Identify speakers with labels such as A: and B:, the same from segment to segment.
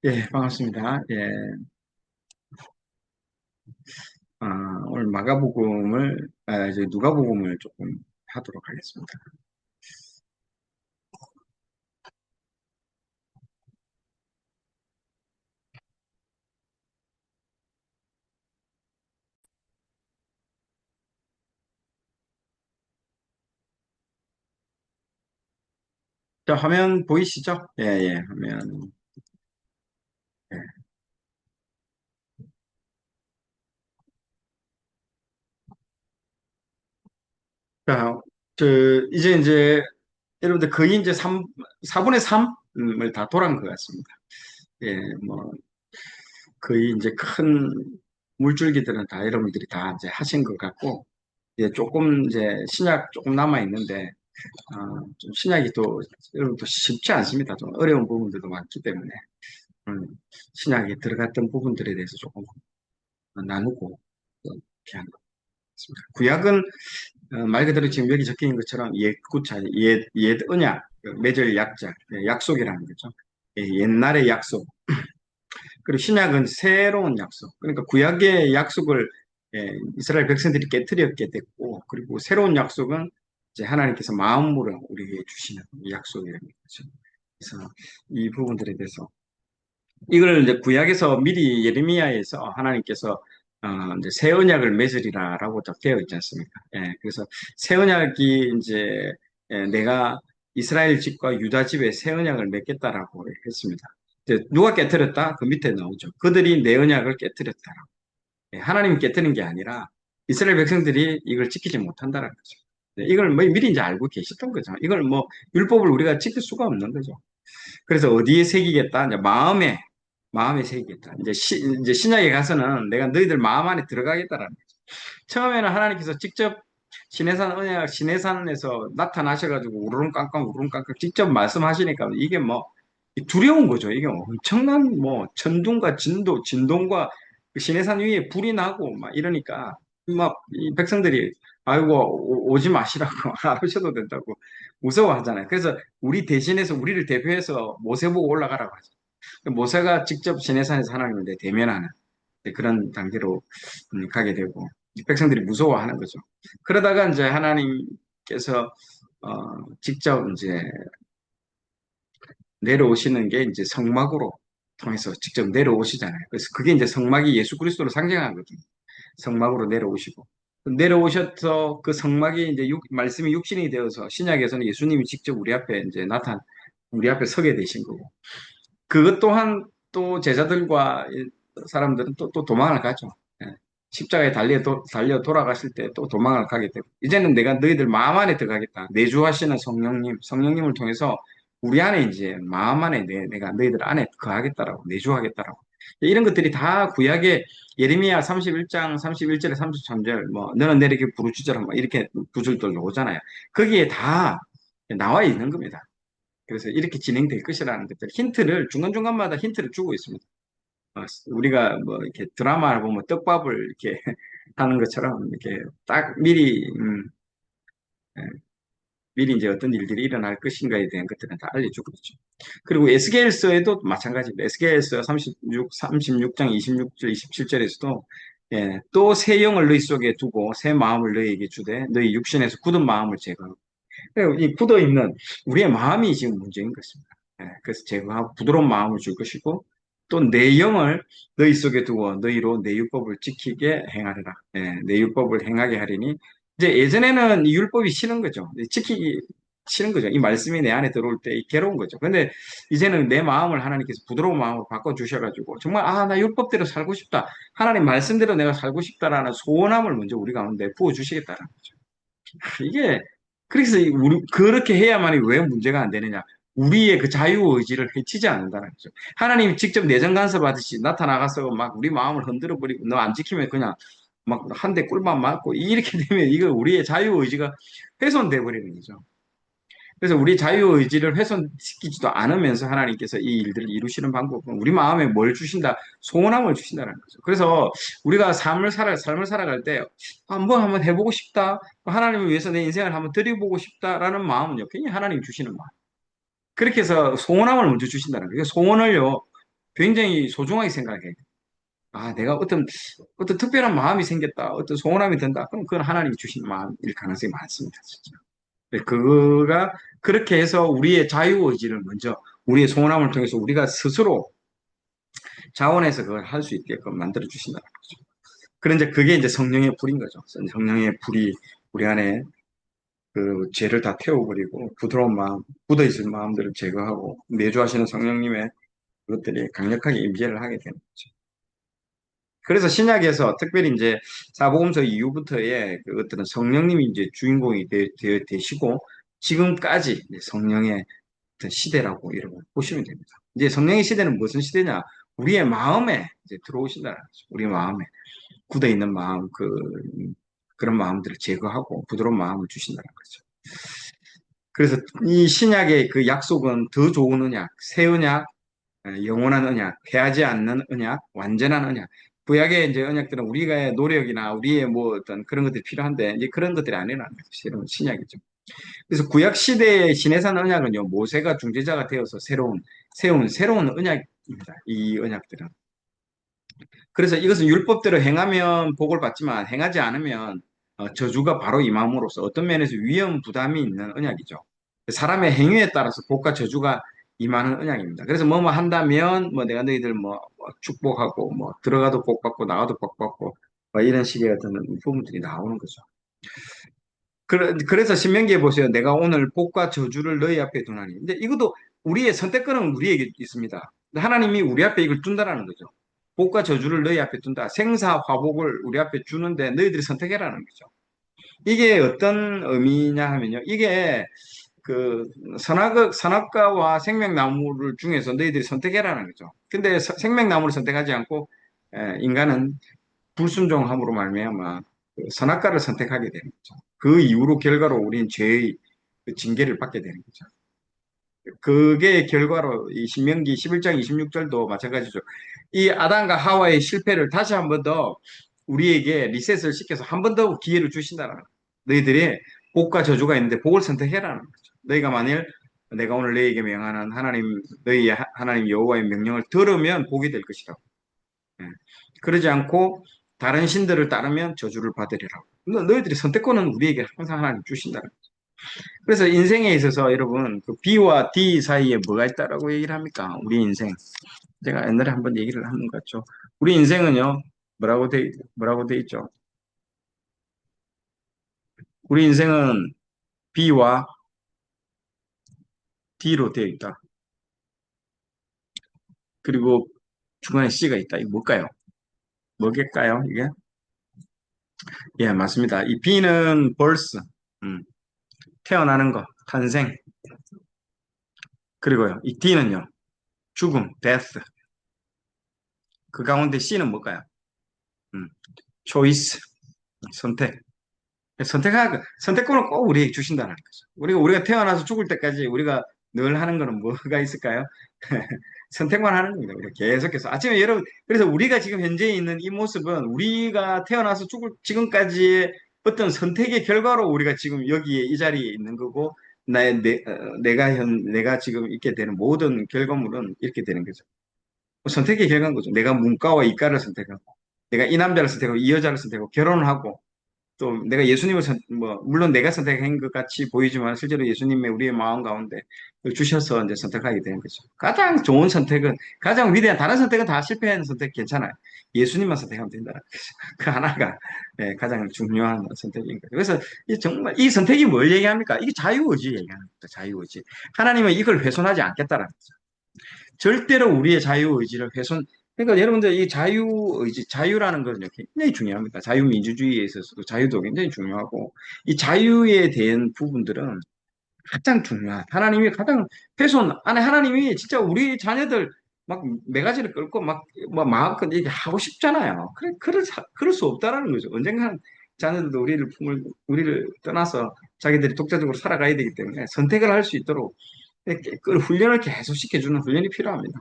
A: 예, 반갑습니다. 예, 아, 오늘 이제 누가복음을 조금 하도록 하겠습니다. 자, 화면 보이시죠? 예, 예, 화면. 예. 자, 저, 이제 여러분들 거의 이제 4분의 3을 다 돌아간 것 같습니다. 예, 뭐, 거의 이제 큰 물줄기들은 다 여러분들이 다 이제 하신 것 같고, 이제 조금 이제 신약 조금 남아 있는데, 좀 신약이 또, 여러분 또 쉽지 않습니다. 좀 어려운 부분들도 많기 때문에. 음, 신약에 들어갔던 부분들에 대해서 조금 나누고 이렇게 하는 것 같습니다. 구약은 말 그대로 지금 여기 적혀 있는 것처럼 옛 구차, 옛 언약, 그 맺을 약자, 약속이라는 거죠. 예, 옛날의 약속. 그리고 신약은 새로운 약속. 그러니까 구약의 약속을 이스라엘 백성들이 깨뜨렸게 됐고, 그리고 새로운 약속은 이제 하나님께서 마음으로 우리에게 주시는 약속이라는 거죠. 그래서 이 부분들에 대해서 이걸 이제 구약에서 미리 예레미야에서 하나님께서 이제 새 언약을 맺으리라라고 딱 되어 있지 않습니까? 예, 그래서 새 언약이 이제 내가 이스라엘 집과 유다 집에 새 언약을 맺겠다라고 했습니다. 이제 누가 깨뜨렸다? 그 밑에 나오죠. 그들이 내 언약을 깨뜨렸다라고. 예, 하나님이 깨뜨린 게 아니라 이스라엘 백성들이 이걸 지키지 못한다는 거죠. 네, 이걸 뭐 미리 이제 알고 계셨던 거죠. 이걸 뭐 율법을 우리가 지킬 수가 없는 거죠. 그래서 어디에 새기겠다? 이제 마음에 새기겠다. 이제 신약에 가서는 내가 너희들 마음 안에 들어가겠다라는 거죠. 처음에는 하나님께서 직접 시내산에서 나타나셔가지고 우르릉깡깡 우르릉깡깡 직접 말씀하시니까 이게 뭐 두려운 거죠. 이게 엄청난 뭐 천둥과 진동과 그 시내산 위에 불이 나고 막 이러니까 막 이 백성들이 아이고 오지 마시라고 안 오셔도 된다고 무서워하잖아요. 그래서 우리 대신해서 우리를 대표해서 모세 보고 올라가라고 하죠. 모세가 직접 시내산에서 하나님을 대면하는 그런 단계로 가게 되고 백성들이 무서워하는 거죠. 그러다가 이제 하나님께서 직접 이제 내려오시는 게 이제 성막으로 통해서 직접 내려오시잖아요. 그래서 그게 이제 성막이 예수 그리스도를 상징하거든요. 성막으로 내려오시고. 내려오셔서 그 성막이 이제 말씀이 육신이 되어서 신약에서는 예수님이 직접 우리 앞에 서게 되신 거고. 그것 또한 또 제자들과 사람들은 또 도망을 가죠. 예. 십자가에 달려 돌아가실 때 또 도망을 가게 되고, 이제는 내가 너희들 마음 안에 들어가겠다. 내주하시는 성령님을 통해서 우리 안에 이제 마음 안에 내가 너희들 안에 거하겠다라고, 내주하겠다라고. 이런 것들이 다 구약의 예레미야 31장 31절에 33절, 뭐, 너는 내게 부르짖어라, 뭐, 이렇게 구절들 나오잖아요. 거기에 다 나와 있는 겁니다. 그래서 이렇게 진행될 것이라는 것들, 중간중간마다 힌트를 주고 있습니다. 우리가 뭐 이렇게 드라마를 보면 떡밥을 이렇게 하는 것처럼 이렇게 딱 예, 미리 이제 어떤 일들이 일어날 것인가에 대한 것들은 다 알려주고 있죠. 그리고 에스겔서에도 마찬가지입니다. 에스겔서 36장 26절, 27절에서도 또 새 영을 너희 속에 두고 새 마음을 너희에게 주되 너희 육신에서 굳은 마음을 제거하고 이 굳어 있는 우리의 마음이 지금 문제인 것입니다. 그래서 제거하고 부드러운 마음을 줄 것이고 또 내 영을 너희 속에 두고 너희로 내 율법을 지키게 행하리라. 내 율법을 행하게 하리니 이제 예전에는 이 율법이 싫은 거죠. 지키기 싫은 거죠. 이 말씀이 내 안에 들어올 때 괴로운 거죠. 근데 이제는 내 마음을 하나님께서 부드러운 마음으로 바꿔 주셔가지고 정말 나 율법대로 살고 싶다. 하나님 말씀대로 내가 살고 싶다라는 소원함을 먼저 우리 가운데 부어 주시겠다는 거죠. 이게 그래서 우리 그렇게 해야만이 왜 문제가 안 되느냐? 우리의 그 자유의지를 해치지 않는다는 거죠. 하나님이 직접 내정 간섭하듯이 나타나가서 막 우리 마음을 흔들어 버리고 너 안 지키면 그냥 막 한 대 꿀만 맞고 이렇게 되면 이거 우리의 자유의지가 훼손돼 버리는 거죠. 그래서 우리 자유의지를 훼손시키지도 않으면서 하나님께서 이 일들을 이루시는 방법은 우리 마음에 뭘 주신다? 소원함을 주신다는 거죠. 그래서 우리가 삶을 살아갈 때 한번 해보고 싶다. 하나님을 위해서 내 인생을 한번 드려보고 싶다라는 마음은요, 괜히 하나님 주시는 마음. 그렇게 해서 소원함을 먼저 주신다는 거예요. 소원을요, 굉장히 소중하게 생각해요. 아, 내가 어떤 특별한 마음이 생겼다, 어떤 소원함이 든다. 그럼 그건 하나님이 주신 마음일 가능성이 많습니다, 진짜. 그거가 그렇게 해서 우리의 자유의지를 먼저 우리의 소원함을 통해서 우리가 스스로 자원해서 그걸 할 수 있게끔 만들어 주신다는 거죠. 그런 이제 그게 이제 성령의 불인 거죠. 성령의 불이 우리 안에 그 죄를 다 태워버리고 부드러운 마음, 굳어있을 마음들을 제거하고 내주하시는 성령님의 그것들이 강력하게 임재를 하게 되는 거죠. 그래서 신약에서 특별히 이제 사복음서 이후부터의 그것들은 성령님이 이제 주인공이 되시고 지금까지 이제 성령의 어떤 시대라고 이렇게 보시면 됩니다. 이제 성령의 시대는 무슨 시대냐? 우리의 마음에 이제 들어오신다는 거죠. 우리 마음에 굳어 있는 마음 그런 마음들을 제거하고 부드러운 마음을 주신다는 거죠. 그래서 이 신약의 그 약속은 더 좋은 언약, 새 언약, 영원한 언약, 해하지 않는 언약, 완전한 언약. 구약의 이제 언약들은 우리가 노력이나 우리의 뭐 어떤 그런 것들이 필요한데 이제 그런 것들이 아니라는 거죠. 실은 신약이죠. 그래서 구약 시대의 신해산 언약은요, 모세가 중재자가 되어서 세운 새로운 언약입니다. 이 언약들은. 그래서 이것은 율법대로 행하면 복을 받지만 행하지 않으면 저주가 바로 임함으로써 어떤 면에서 위험 부담이 있는 언약이죠. 사람의 행위에 따라서 복과 저주가 임하는 언약입니다. 그래서 뭐뭐 한다면 뭐 내가 너희들 뭐 축복하고 뭐 들어가도 복 받고 나가도 복 받고 뭐 이런 식의 어떤 부분들이 나오는 거죠. 그래서 신명기에 보세요. 내가 오늘 복과 저주를 너희 앞에 두나니. 근데 이것도 우리의 선택권은 우리에게 있습니다. 하나님이 우리 앞에 이걸 둔다라는 거죠. 복과 저주를 너희 앞에 둔다. 생사 화복을 우리 앞에 주는데 너희들이 선택해라는 거죠. 이게 어떤 의미냐 하면요. 이게 그 선악과와 생명나무를 중에서 너희들이 선택해라는 거죠. 근데 생명나무를 선택하지 않고 인간은 불순종함으로 말미암아 그 선악과를 선택하게 되는 거죠. 그 이후로 결과로 우리는 죄의 그 징계를 받게 되는 거죠. 그게 결과로 이 신명기 11장 26절도 마찬가지죠. 이 아담과 하와의 실패를 다시 한 번 더 우리에게 리셋을 시켜서 한 번 더 기회를 주신다는 거예요. 너희들이 복과 저주가 있는데 복을 선택해라는 거죠. 너희가 만일 내가 오늘 너희에게 명하는 너희 하나님 여호와의 명령을 들으면 복이 될 것이라고. 예. 그러지 않고 다른 신들을 따르면 저주를 받으리라고. 너희들이 선택권은 우리에게 항상 하나님 주신다는 거죠. 그래서 인생에 있어서 여러분 그 B와 D 사이에 뭐가 있다라고 얘기를 합니까? 우리 인생. 제가 옛날에 한번 얘기를 하는 것 같죠. 우리 인생은요. 뭐라고 돼 있죠? 우리 인생은 B와 D로 되어 있다. 그리고 중간에 C가 있다. 이거 뭘까요? 뭐겠까요? 이게? 예, 맞습니다. 이 B는 birth, 음, 태어나는 거, 탄생. 그리고요, 이 D는요, 죽음, death. 그 가운데 C는 뭘까요? 음, choice, 선택. 선택권을 꼭 우리에게 주신다는 거죠. 우리가 태어나서 죽을 때까지 우리가 늘 하는 거는 뭐가 있을까요? 선택만 하는 겁니다. 우리가 계속해서. 아침에 여러분, 그래서 우리가 지금 현재 있는 이 모습은 우리가 태어나서 죽을 지금까지의 어떤 선택의 결과로 우리가 지금 여기에 이 자리에 있는 거고, 내가 지금 있게 되는 모든 결과물은 이렇게 되는 거죠. 선택의 결과인 거죠. 내가 문과와 이과를 선택하고, 내가 이 남자를 선택하고, 이 여자를 선택하고, 결혼을 하고, 또 내가 물론 내가 선택한 것 같이 보이지만 실제로 예수님의 우리의 마음 가운데 주셔서 이제 선택하게 되는 거죠. 가장 좋은 선택은, 가장 위대한 다른 선택은 다 실패하는 선택 괜찮아요. 예수님만 선택하면 된다. 그 하나가 가장 중요한 선택인 거죠. 그래서 정말 이 선택이 뭘 얘기합니까? 이게 자유의지 얘기하는 거죠. 자유의지. 하나님은 이걸 훼손하지 않겠다라는 거죠. 절대로 우리의 자유의지를 그러니까 여러분들 이 자유의지, 자유라는 것은 굉장히 중요합니다. 자유민주주의에 있어서도 자유도 굉장히 중요하고, 이 자유에 대한 부분들은 가장 중요한, 하나님이 가장 하나님이 진짜 우리 자녀들 막 매가지를 끌고 막 마음껏 얘기하고 싶잖아요. 그럴 수 없다라는 거죠. 언젠가는 자녀들도 우리를 떠나서 자기들이 독자적으로 살아가야 되기 때문에 선택을 할 수 있도록 그 훈련을 계속 시켜주는 훈련이 필요합니다.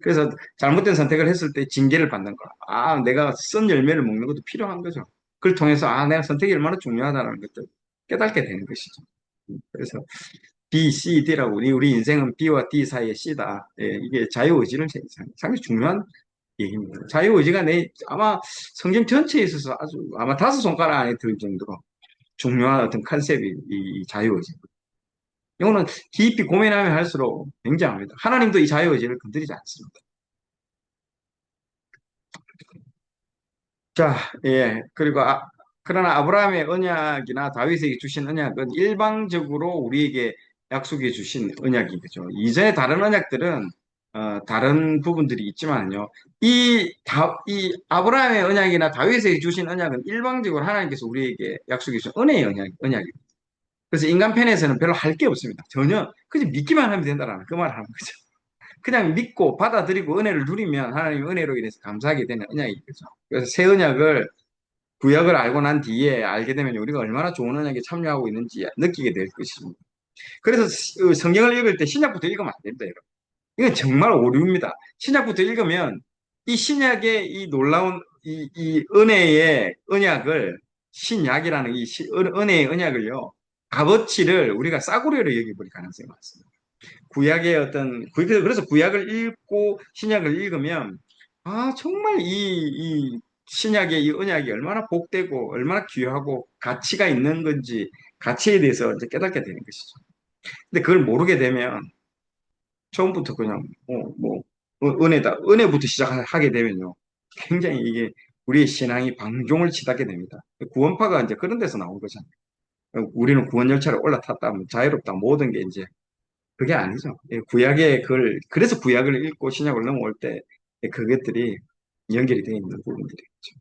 A: 그래서 잘못된 선택을 했을 때 징계를 받는 거. 아, 내가 쓴 열매를 먹는 것도 필요한 거죠. 그걸 통해서 내가 선택이 얼마나 중요하다는 것들 깨닫게 되는 것이죠. 그래서 B, C, D라고 우리 인생은 B와 D 사이의 C다. 예, 이게 자유의지를 상당히 중요한 얘기입니다. 자유의지가 아마 성경 전체에 있어서 아주 아마 다섯 손가락 안에 들 정도로 중요한 어떤 컨셉이 이 자유의지. 이거는 깊이 고민하면 할수록 굉장합니다. 하나님도 이 자유의지를 건드리지 않습니다. 자, 예. 그리고 그러나 아브라함의 언약이나 다윗에게 주신 언약은 일방적으로 우리에게 약속해 주신 언약인 거죠. 이전에 다른 언약들은 다른 부분들이 있지만요. 이 아브라함의 언약이나 다윗에게 주신 언약은 일방적으로 하나님께서 우리에게 약속해 주신 은혜의 언약입니다. 그래서 인간 편에서는 별로 할 게 없습니다. 전혀 그냥 믿기만 하면 된다라는 그 말을 하는 거죠. 그냥 믿고 받아들이고 은혜를 누리면 하나님 은혜로 인해서 감사하게 되는 언약인 거죠. 그래서 새 언약을 구약을 알고 난 뒤에 알게 되면 우리가 얼마나 좋은 언약에 참여하고 있는지 느끼게 될 것입니다. 그래서 성경을 읽을 때 신약부터 읽으면 안 됩니다, 여러분. 이건 정말 오류입니다. 신약부터 읽으면 이 신약의 이 놀라운 이 은혜의 언약을 신약이라는 은혜의 언약을요, 값어치를 우리가 싸구려로 여기버릴 가능성이 많습니다. 그래서 구약을 읽고 신약을 읽으면, 정말 이 신약의 이 언약이 얼마나 복되고, 얼마나 귀하고, 가치가 있는 건지, 가치에 대해서 이제 깨닫게 되는 것이죠. 근데 그걸 모르게 되면, 처음부터 그냥, 은혜부터 시작하게 되면요. 굉장히 이게, 우리의 신앙이 방종을 치닫게 됩니다. 구원파가 이제 그런 데서 나온 거잖아요. 우리는 구원 열차를 올라탔다, 자유롭다, 모든 게 이제 그게 아니죠. 그래서 구약을 읽고 신약을 넘어올 때 그것들이 연결이 되어 있는 부분들이죠.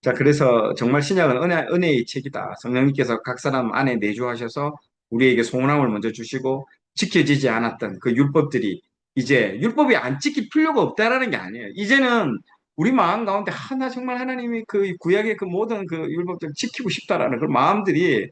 A: 자, 그래서 정말 신약은 은혜의 책이다. 성령님께서 각 사람 안에 내주하셔서 우리에게 소원함을 먼저 주시고 지켜지지 않았던 그 율법들이 이제 율법이 안 지킬 필요가 없다라는 게 아니에요. 이제는 우리 마음 가운데 나 정말 하나님이 그 구약의 그 모든 그 율법들을 지키고 싶다라는 그 마음들이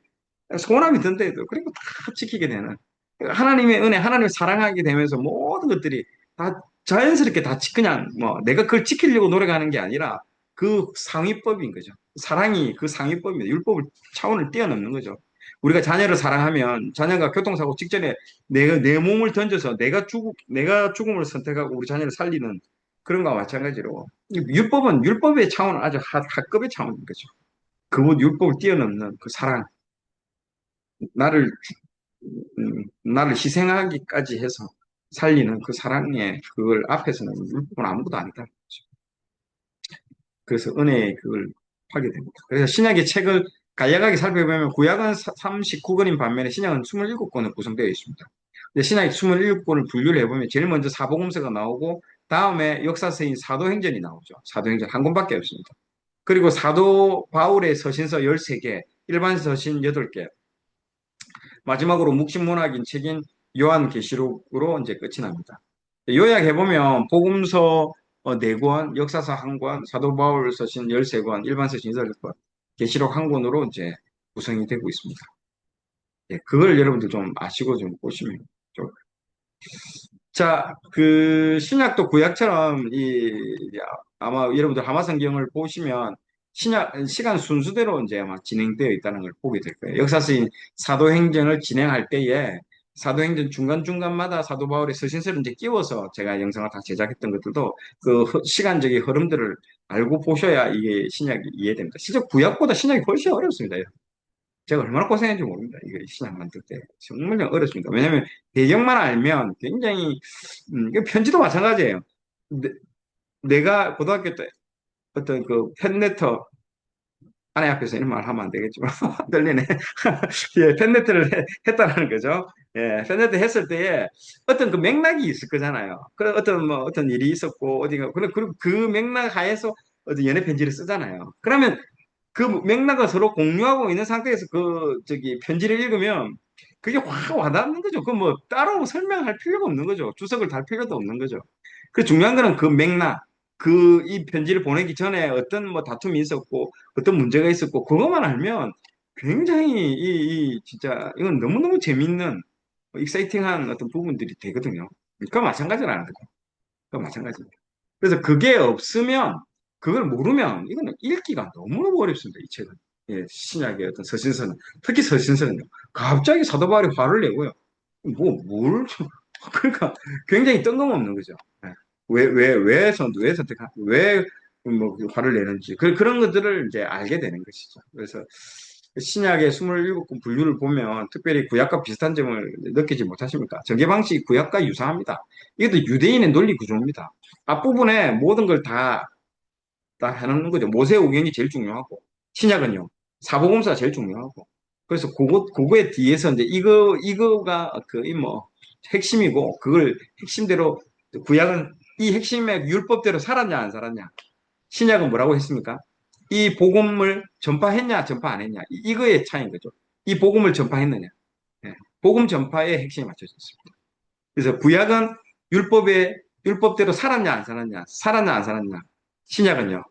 A: 소원함이 든대도 그리고 다 지키게 되는 하나님의 은혜, 하나님을 사랑하게 되면서 모든 것들이 다 자연스럽게 다 그냥 뭐 내가 그걸 지키려고 노력하는 게 아니라 그 상위법인 거죠. 사랑이 그 상위법입니다. 율법을 차원을 뛰어넘는 거죠. 우리가 자녀를 사랑하면 자녀가 교통사고 직전에 내 몸을 던져서 내가 죽음을 선택하고 우리 자녀를 살리는 그런 거와 마찬가지로 율법은 율법의 차원은 아주 하급의 차원인 거죠. 그 율법을 뛰어넘는 그 사랑, 나를 나를 희생하기까지 해서 살리는 그 사랑의 그걸 앞에서는 율법은 아무것도 아니다. 그래서 은혜의 그걸 하게 됩니다. 그래서 신약의 책을 간략하게 살펴보면 구약은 39권인 반면에 신약은 27권으로 구성되어 있습니다. 근데 신약의 27권을 분류를 해보면 제일 먼저 사복음서가 나오고 다음에 역사서인 사도행전이 나오죠. 사도행전 한 권밖에 없습니다. 그리고 사도 바울의 서신서 13개, 일반 서신 8개, 마지막으로 묵신문학인 책인 요한계시록으로 이제 끝이 납니다. 요약해보면 복음서 4권, 역사서 1권, 사도 바울 서신 13권, 일반 서신 8권, 계시록 1권으로 이제 구성이 되고 있습니다. 예, 그걸 여러분들 좀 아시고 좀 보시면 좋을 자, 그 신약도 구약처럼 아마 여러분들 하마성경을 보시면 시간 순수대로 이제 아마 진행되어 있다는 걸 보게 될 거예요. 역사서인 사도행전을 진행할 때에 사도행전 중간중간마다 사도 바울의 서신서를 이제 끼워서 제가 영상을 다 제작했던 것들도 그 시간적인 흐름들을 알고 보셔야 이게 신약이 이해됩니다. 실제 구약보다 신약이 훨씬 어렵습니다. 제가 얼마나 고생했는지 모릅니다. 이거 신약 만들 때. 정말 어렵습니다. 왜냐하면 배경만 알면 굉장히, 이거 편지도 마찬가지예요. 내가 고등학교 때 어떤 그 팬레터, 아내 앞에서 이런 말 하면 안 되겠지만, 들리네. 예, 팬레터를 했다는 거죠. 예, 팬레터 했을 때에 어떤 그 맥락이 있을 거잖아요. 그 어떤 일이 있었고, 어디가, 그리고 그 맥락 하에서 어떤 연애 편지를 쓰잖아요. 그러면 그 맥락을 서로 공유하고 있는 상태에서 편지를 읽으면 그게 확 와닿는 거죠. 그 뭐 따로 설명할 필요가 없는 거죠. 주석을 달 필요도 없는 거죠. 그 중요한 거는 그 맥락, 이 편지를 보내기 전에 어떤 뭐 다툼이 있었고 어떤 문제가 있었고 그것만 알면 굉장히 진짜 이건 너무너무 재밌는 익사이팅한 어떤 부분들이 되거든요. 그러니까 마찬가지라는 거죠. 그러니까 마찬가지입니다. 그래서 그게 없으면 그걸 모르면 이거는 읽기가 너무너무 어렵습니다. 이 책은. 예, 신약의 어떤 서신서는 특히 서신서는요. 갑자기 사도 바울이 화를 내고요. 그러니까 굉장히 뜬금없는 거죠. 예. 왜 선택한, 왜, 뭐, 화를 내는지. 그런 것들을 이제 알게 되는 것이죠. 그래서 신약의 27권 분류를 보면 특별히 구약과 비슷한 점을 느끼지 못하십니까? 전개 방식이 구약과 유사합니다. 이것도 유대인의 논리 구조입니다. 앞부분에 모든 걸 다 해놓는 거죠. 모세오경이 제일 중요하고, 신약은요, 사복음서가 제일 중요하고. 그래서 그거에 뒤에서 이제 이거가 핵심이고, 그걸 핵심대로, 구약은 이 핵심의 율법대로 살았냐, 안 살았냐. 신약은 뭐라고 했습니까? 이 복음을 전파했냐, 전파 안 했냐. 이거의 차이인 거죠. 이 복음을 전파했느냐. 예. 복음 전파에 핵심이 맞춰져 있습니다. 그래서 구약은 율법대로 살았냐, 안 살았냐. 살았냐, 안 살았냐. 신약은요.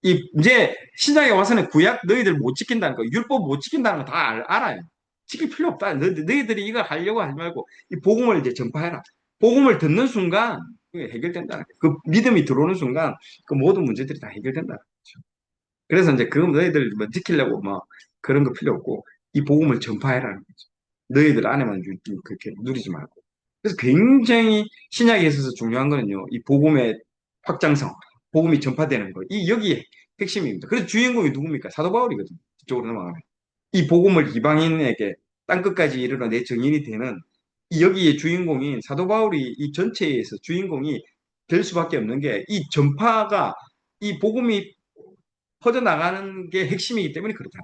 A: 이제 신약에 와서는 구약 너희들 못 지킨다는 거, 율법 못 지킨다는 거 다 알아요. 지킬 필요 없다. 너희들이 이걸 하려고 하지 말고 이 복음을 이제 전파해라. 복음을 듣는 순간 그게 해결된다. 그 믿음이 들어오는 순간 그 모든 문제들이 다 해결된다. 그래서 이제 그 너희들 뭐 지키려고 뭐 그런 거 필요 없고 이 복음을 전파해라는 거죠. 너희들 안에만 그렇게 누리지 말고. 그래서 굉장히 신약에 있어서 중요한 거는요. 이 복음의 확장성, 복음이 전파되는 거. 이 여기 핵심입니다. 그래서 주인공이 누굽니까? 사도 바울이거든요. 이쪽으로 넘어가면. 이 복음을 이방인에게 땅끝까지 이르러 내 증인이 되는 이 여기에 주인공인 사도 바울이 이 전체에서 주인공이 될 수밖에 없는 게 이 전파가 이 복음이 퍼져나가는 게 핵심이기 때문에 그렇다.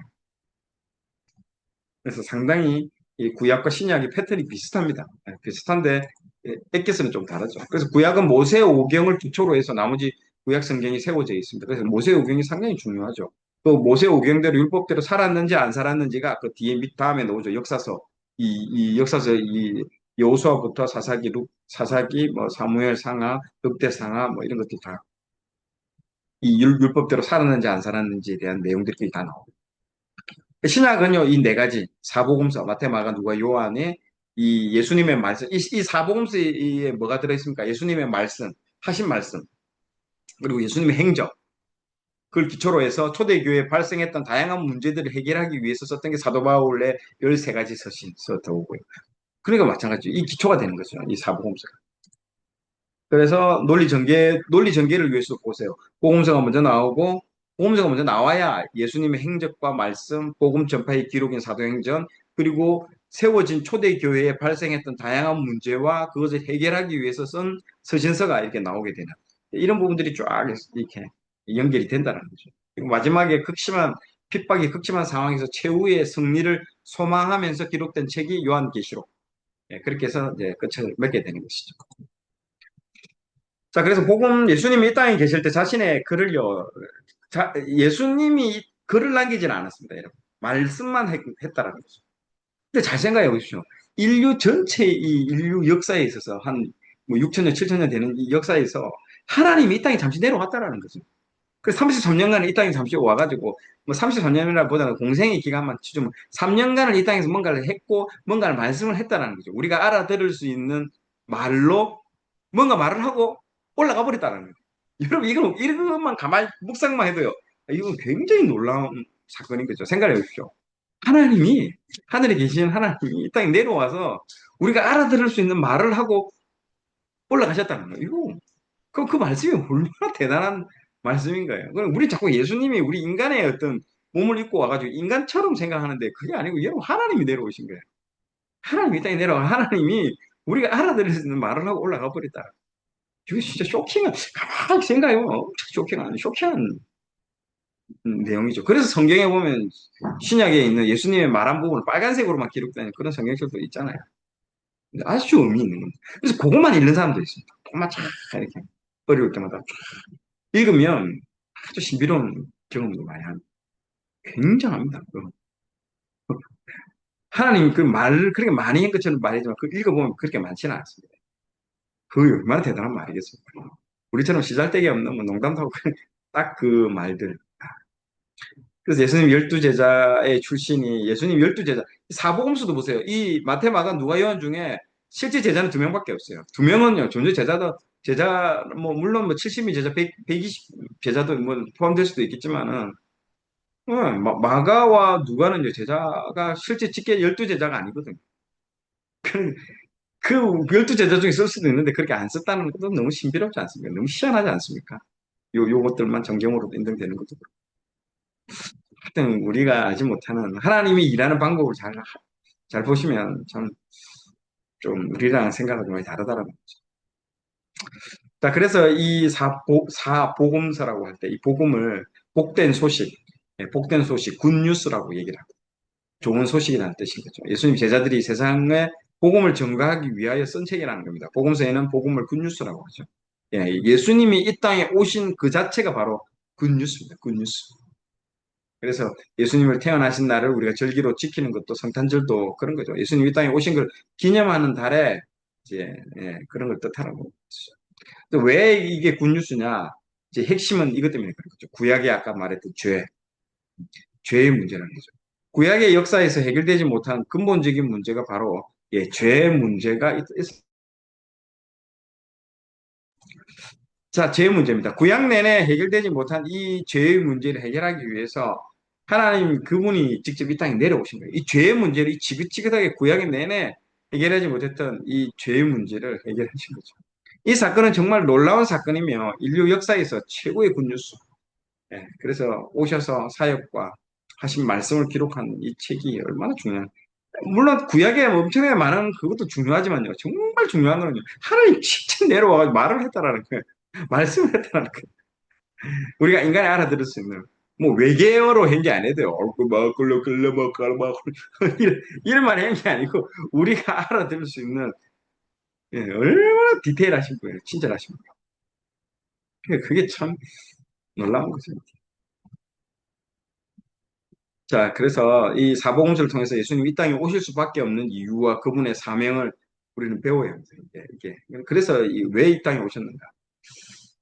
A: 그래서 상당히 이 구약과 신약의 패턴이 비슷합니다. 비슷한데 엑기스는 좀 다르죠. 그래서 구약은 모세 오경을 기초로 해서 나머지 구약 성경이 세워져 있습니다. 그래서 모세 오경이 상당히 중요하죠. 또 모세 오경대로 율법대로 살았는지 안 살았는지가 그 뒤에 밑 다음에 나오죠. 역사서 이 역사서 이 여호수아부터 사사기, 사사기, 뭐 사무엘 상하, 늑대 상하 뭐 이런 것들이 다 이 율법대로 살았는지 안 살았는지에 대한 내용들이 다 나옵니다. 신약은요, 이 네 가지, 사복음서, 마태, 마가, 누가, 요한의 이 예수님의 말씀, 이 사복음서에 뭐가 들어있습니까? 예수님의 말씀, 하신 말씀, 그리고 예수님의 행적, 그걸 기초로 해서 초대교회에 발생했던 다양한 문제들을 해결하기 위해서 썼던 게 사도 바울의 13가지 서신서 더오고요. 그러니까 마찬가지죠. 이 기초가 되는 거죠. 이 사복음서가. 그래서 논리 전개를 위해서 보세요. 복음서가 먼저 나오고, 복음서가 먼저 나와야 예수님의 행적과 말씀, 복음 전파의 기록인 사도행전, 그리고 세워진 초대교회에 발생했던 다양한 문제와 그것을 해결하기 위해서 쓴 서신서가 이렇게 나오게 되는 이런 부분들이 쫙 이렇게 연결이 된다는 거죠. 그리고 마지막에 핍박이 극심한 상황에서 최후의 승리를 소망하면서 기록된 책이 요한계시록. 예, 그렇게 해서 이제 끝을 맺게 되는 것이죠. 자, 그래서 예수님이 이 땅에 계실 때 자신의 글을요, 예수님이 글을 남기지는 않았습니다, 여러분. 말씀만 했다라는 거죠. 근데 잘 생각해 보십시오. 인류 전체의 이 인류 역사에 있어서 뭐 6천 년, 7천 년 되는 이 역사에서 하나님이 이 땅에 잠시 내려왔다라는 거죠. 그래서 33년간을 이 땅에 잠시 와가지고, 뭐 33년이라 보다는 공생의 기간만 치주면 3년간을 이 땅에서 뭔가를 했고, 뭔가를 말씀을 했다라는 거죠. 우리가 알아들을 수 있는 말로 뭔가 말을 하고 올라가 버렸다는 거예요. 여러분, 이것만 가만히 묵상만 해도요. 이건 굉장히 놀라운 사건인 거죠. 생각해 보십시오. 하늘에 계신 하나님이 이 땅에 내려와서 우리가 알아들을 수 있는 말을 하고 올라가셨다는 거예요. 그 말씀이 얼마나 대단한 말씀인 거예요. 그럼 우리 자꾸 예수님이 우리 인간의 어떤 몸을 입고 와가지고 인간처럼 생각하는데 그게 아니고 여러분 하나님이 내려오신 거예요. 하나님이 이 땅에 내려와 하나님이 우리가 알아들을 수 있는 말을 하고 올라가 버렸다. 이거 진짜 가만히 생각해보면 엄청 쇼킹한 내용이죠. 그래서 성경에 보면 신약에 있는 예수님의 말한 부분을 빨간색으로만 기록되는 그런 성경책도 있잖아요. 아주 의미 있는 겁니다. 그래서 그것만 읽는 사람도 있습니다. 그것만 쫙 이렇게 어려울 때마다 쫙 읽으면 아주 신비로운 경험도 많이 합니다. 굉장합니다. 하나님 그 말을 그렇게 많이 한 것처럼 말이지만 그 읽어보면 그렇게 많지는 않습니다. 그게 얼마나 대단한 말이겠습니까? 우리처럼 시잘데기 없는 뭐 농담도 하고 딱 그 말들. 그래서 예수님 12제자의 출신이 예수님 12제자. 사복음서도 보세요. 이 마태, 마가, 누가, 요한 중에 실제 제자는 두 명밖에 없어요. 두 명은요. 존재 뭐 물론 뭐 70인 제자, 120 제자도 뭐 포함될 수도 있겠지만은 마가와 누가는 이제 제자가 실제 직계 12제자가 아니거든. 그, 그 12제자 중에 쓸 수도 있는데 그렇게 안 썼다는 것도 너무 신비롭지 않습니까? 너무 희한하지 않습니까? 요것들만 정경으로 인정되는 것도. 하여튼 우리가 알지 못하는 하나님이 일하는 방법을 잘 보시면 참 좀 우리랑 생각이 좀 많이 다르다라고. 자, 그래서 이 사복음서라고 할 때 이 복음을 복된 소식, 복된 소식, 굿뉴스라고 얘기를 하고 좋은 소식이라는 뜻인 거죠. 예수님 제자들이 세상에 복음을 전가하기 위하여 쓴 책이라는 겁니다. 복음서에는 복음을 굿뉴스라고 하죠. 예수님이 이 땅에 오신 그 자체가 바로 굿뉴스입니다. 굿뉴스. 그래서 예수님을 태어나신 날을 우리가 절기로 지키는 것도 성탄절도 그런 거죠. 예수님이 이 땅에 오신 걸 기념하는 달에 이제 그런 걸 뜻하라고. 또 왜 이게 굿뉴스냐? 이제 핵심은 이것 때문에 그런 거죠. 구약에 아까 말했던 죄의 문제라는 거죠. 구약의 역사에서 해결되지 못한 근본적인 문제가 바로 죄의 문제가 자, 죄의 문제입니다. 구약 내내 해결되지 못한 이 죄의 문제를 해결하기 위해서 하나님 그분이 직접 이 땅에 내려오신 거예요. 이 죄의 문제를 이 지긋지긋하게 구약 내내 해결하지 못했던 이 죄의 문제를 해결하신 거죠. 이 사건은 정말 놀라운 사건이며 인류 역사에서 최고의 굿뉴스. 그래서 오셔서 사역과 하신 말씀을 기록한 이 책이 얼마나 중요한. 물론 구약에 엄청나게 많은 그것도 중요하지만요. 정말 중요한 거는요. 하나님 직접 내려와서 말을 했다라는 거예요. 말씀을 했다라는 거예요. 우리가 인간이 알아들을 수 있는 뭐 외계어로 한 게 아니에요. 얼굴 막 끌려 막 끌려 막 이런 말 한 게 아니고 우리가 알아들을 수 있는 얼마나 디테일하신 거예요. 친절하신 거예요. 그게 참 놀라운 거죠. 자, 그래서 이 사복음서를 통해서 예수님이 이 땅에 오실 수밖에 없는 이유와 그분의 사명을 우리는 배워야 합니다. 그래서 왜 이 땅에 오셨는가?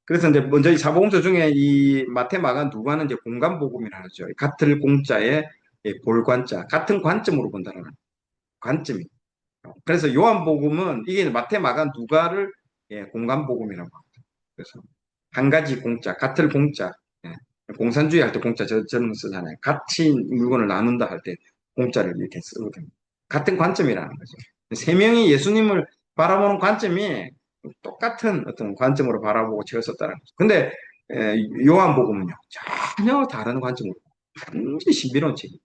A: 그래서 이제 먼저 이 사복음서 중에 이 마태, 마가, 누가는 이제 공관복음이라 하죠. 같은 공자에 볼관자, 같은 관점으로 본다는 관점이. 그래서 요한복음은 이게 마태, 마가, 누가를 공관복음이라고 합니다. 그래서 한 가지 공짜, 같을 공짜. 예. 공산주의 할 때 공짜 저런 거 쓰잖아요. 같이 물건을 나눈다 할 때 공짜를 이렇게 쓰거든요. 같은 관점이라는 거죠. 세 명이 예수님을 바라보는 관점이 똑같은 어떤 관점으로 바라보고 책을 썼다는 거죠. 근데 요한복음은요, 전혀 다른 관점으로 완전히 신비로운 책이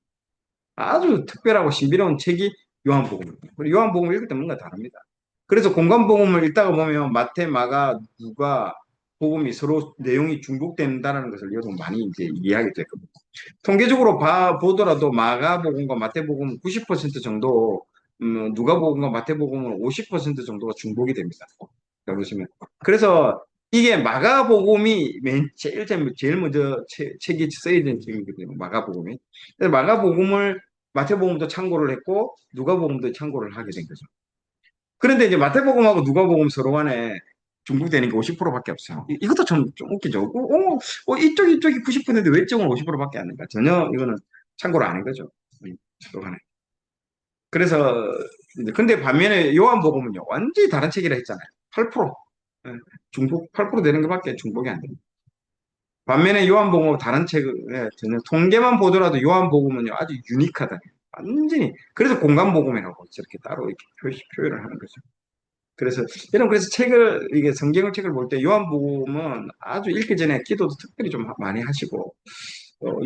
A: 아주 특별하고 신비로운 책이 요한복음입니다. 그리고 요한복음을 읽을 때 뭔가 다릅니다. 그래서 공관복음을 읽다가 보면 마태, 마가, 누가 복음이 서로 내용이 중복된다는 것을 여러분 많이 이제 이해하게 됐거든요. 통계적으로 보더라도 마가복음과 마태복음은 90% 정도, 누가복음과 마태복음은 50% 정도가 중복이 됩니다. 보시면. 그래서 이게 마가복음이 제일 먼저 책이 쓰여진 책이거든요. 마가복음이. 그래서 마가복음을 마태복음도 참고를 했고 누가복음도 참고를 하게 된 거죠. 그런데 이제 마태복음하고 누가복음 서로 간에 중복되는 게 50%밖에 없어요. 이것도 좀 웃기죠. 이쪽이 90%인데 왜 이쪽은 50%밖에 안 되는가? 전혀 이거는 참고를 안 한 거죠. 서로 간에. 그래서 근데 반면에 요한복음은요. 완전히 다른 책이라 했잖아요. 8%. 예, 중복 8% 되는 것밖에 중복이 안 됩니다. 반면에 요한복음하고 다른 책을 전혀 통계만 보더라도 요한복음은요. 아주 유니크하다. 완전히 그래서 공간복음이라고 저렇게 따로 이렇게 표현을 하는 거죠. 그래서 여러분 그래서 이게 성경을 책을 볼 때 요한복음은 아주 읽기 전에 기도도 특별히 좀 많이 하시고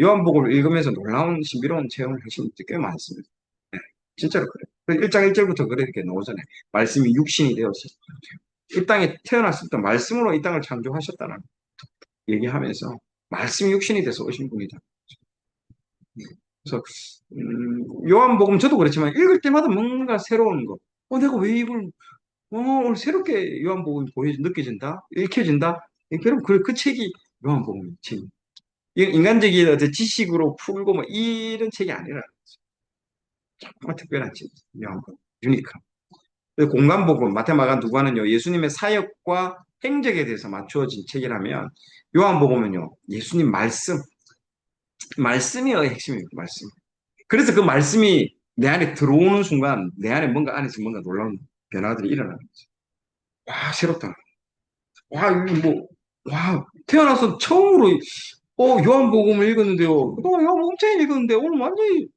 A: 요한복음을 읽으면서 놀라운 신비로운 체험을 하시는 분들이 꽤 많습니다. 네, 진짜로 그래요. 그래서 1장 1절부터 그렇게 나오잖아요. 말씀이 육신이 되어서 이 땅에 태어났을 때 말씀으로 이 땅을 창조하셨다는 얘기하면서 말씀이 육신이 돼서 오신 분이다. 그래서 요한복음 저도 그렇지만 읽을 때마다 뭔가 새로운 거. 내가 왜 이걸 오늘 새롭게 요한복음이 느껴진다, 읽혀진다. 그럼 그 책이 요한복음 책. 인간적인 어떤 지식으로 풀고 뭐 이런 책이 아니라 정말 특별한 책. 요한복음, 유니크. 공간복음, 마테마가 누가는요 예수님의 사역과 행적에 대해서 맞추어진 책이라면 요한복음은요 예수님 말씀이 핵심입니다. 말씀. 그래서 그 말씀이 내 안에 들어오는 순간 내 안에 뭔가 안에서 뭔가 놀라운 변화들이 일어나는 거죠. 와 새롭다. 와, 이거 뭐, 와, 태어나서 처음으로 요한복음을 읽었는데요. 그동안 요한복음 엄청 읽었는데 오늘 완전히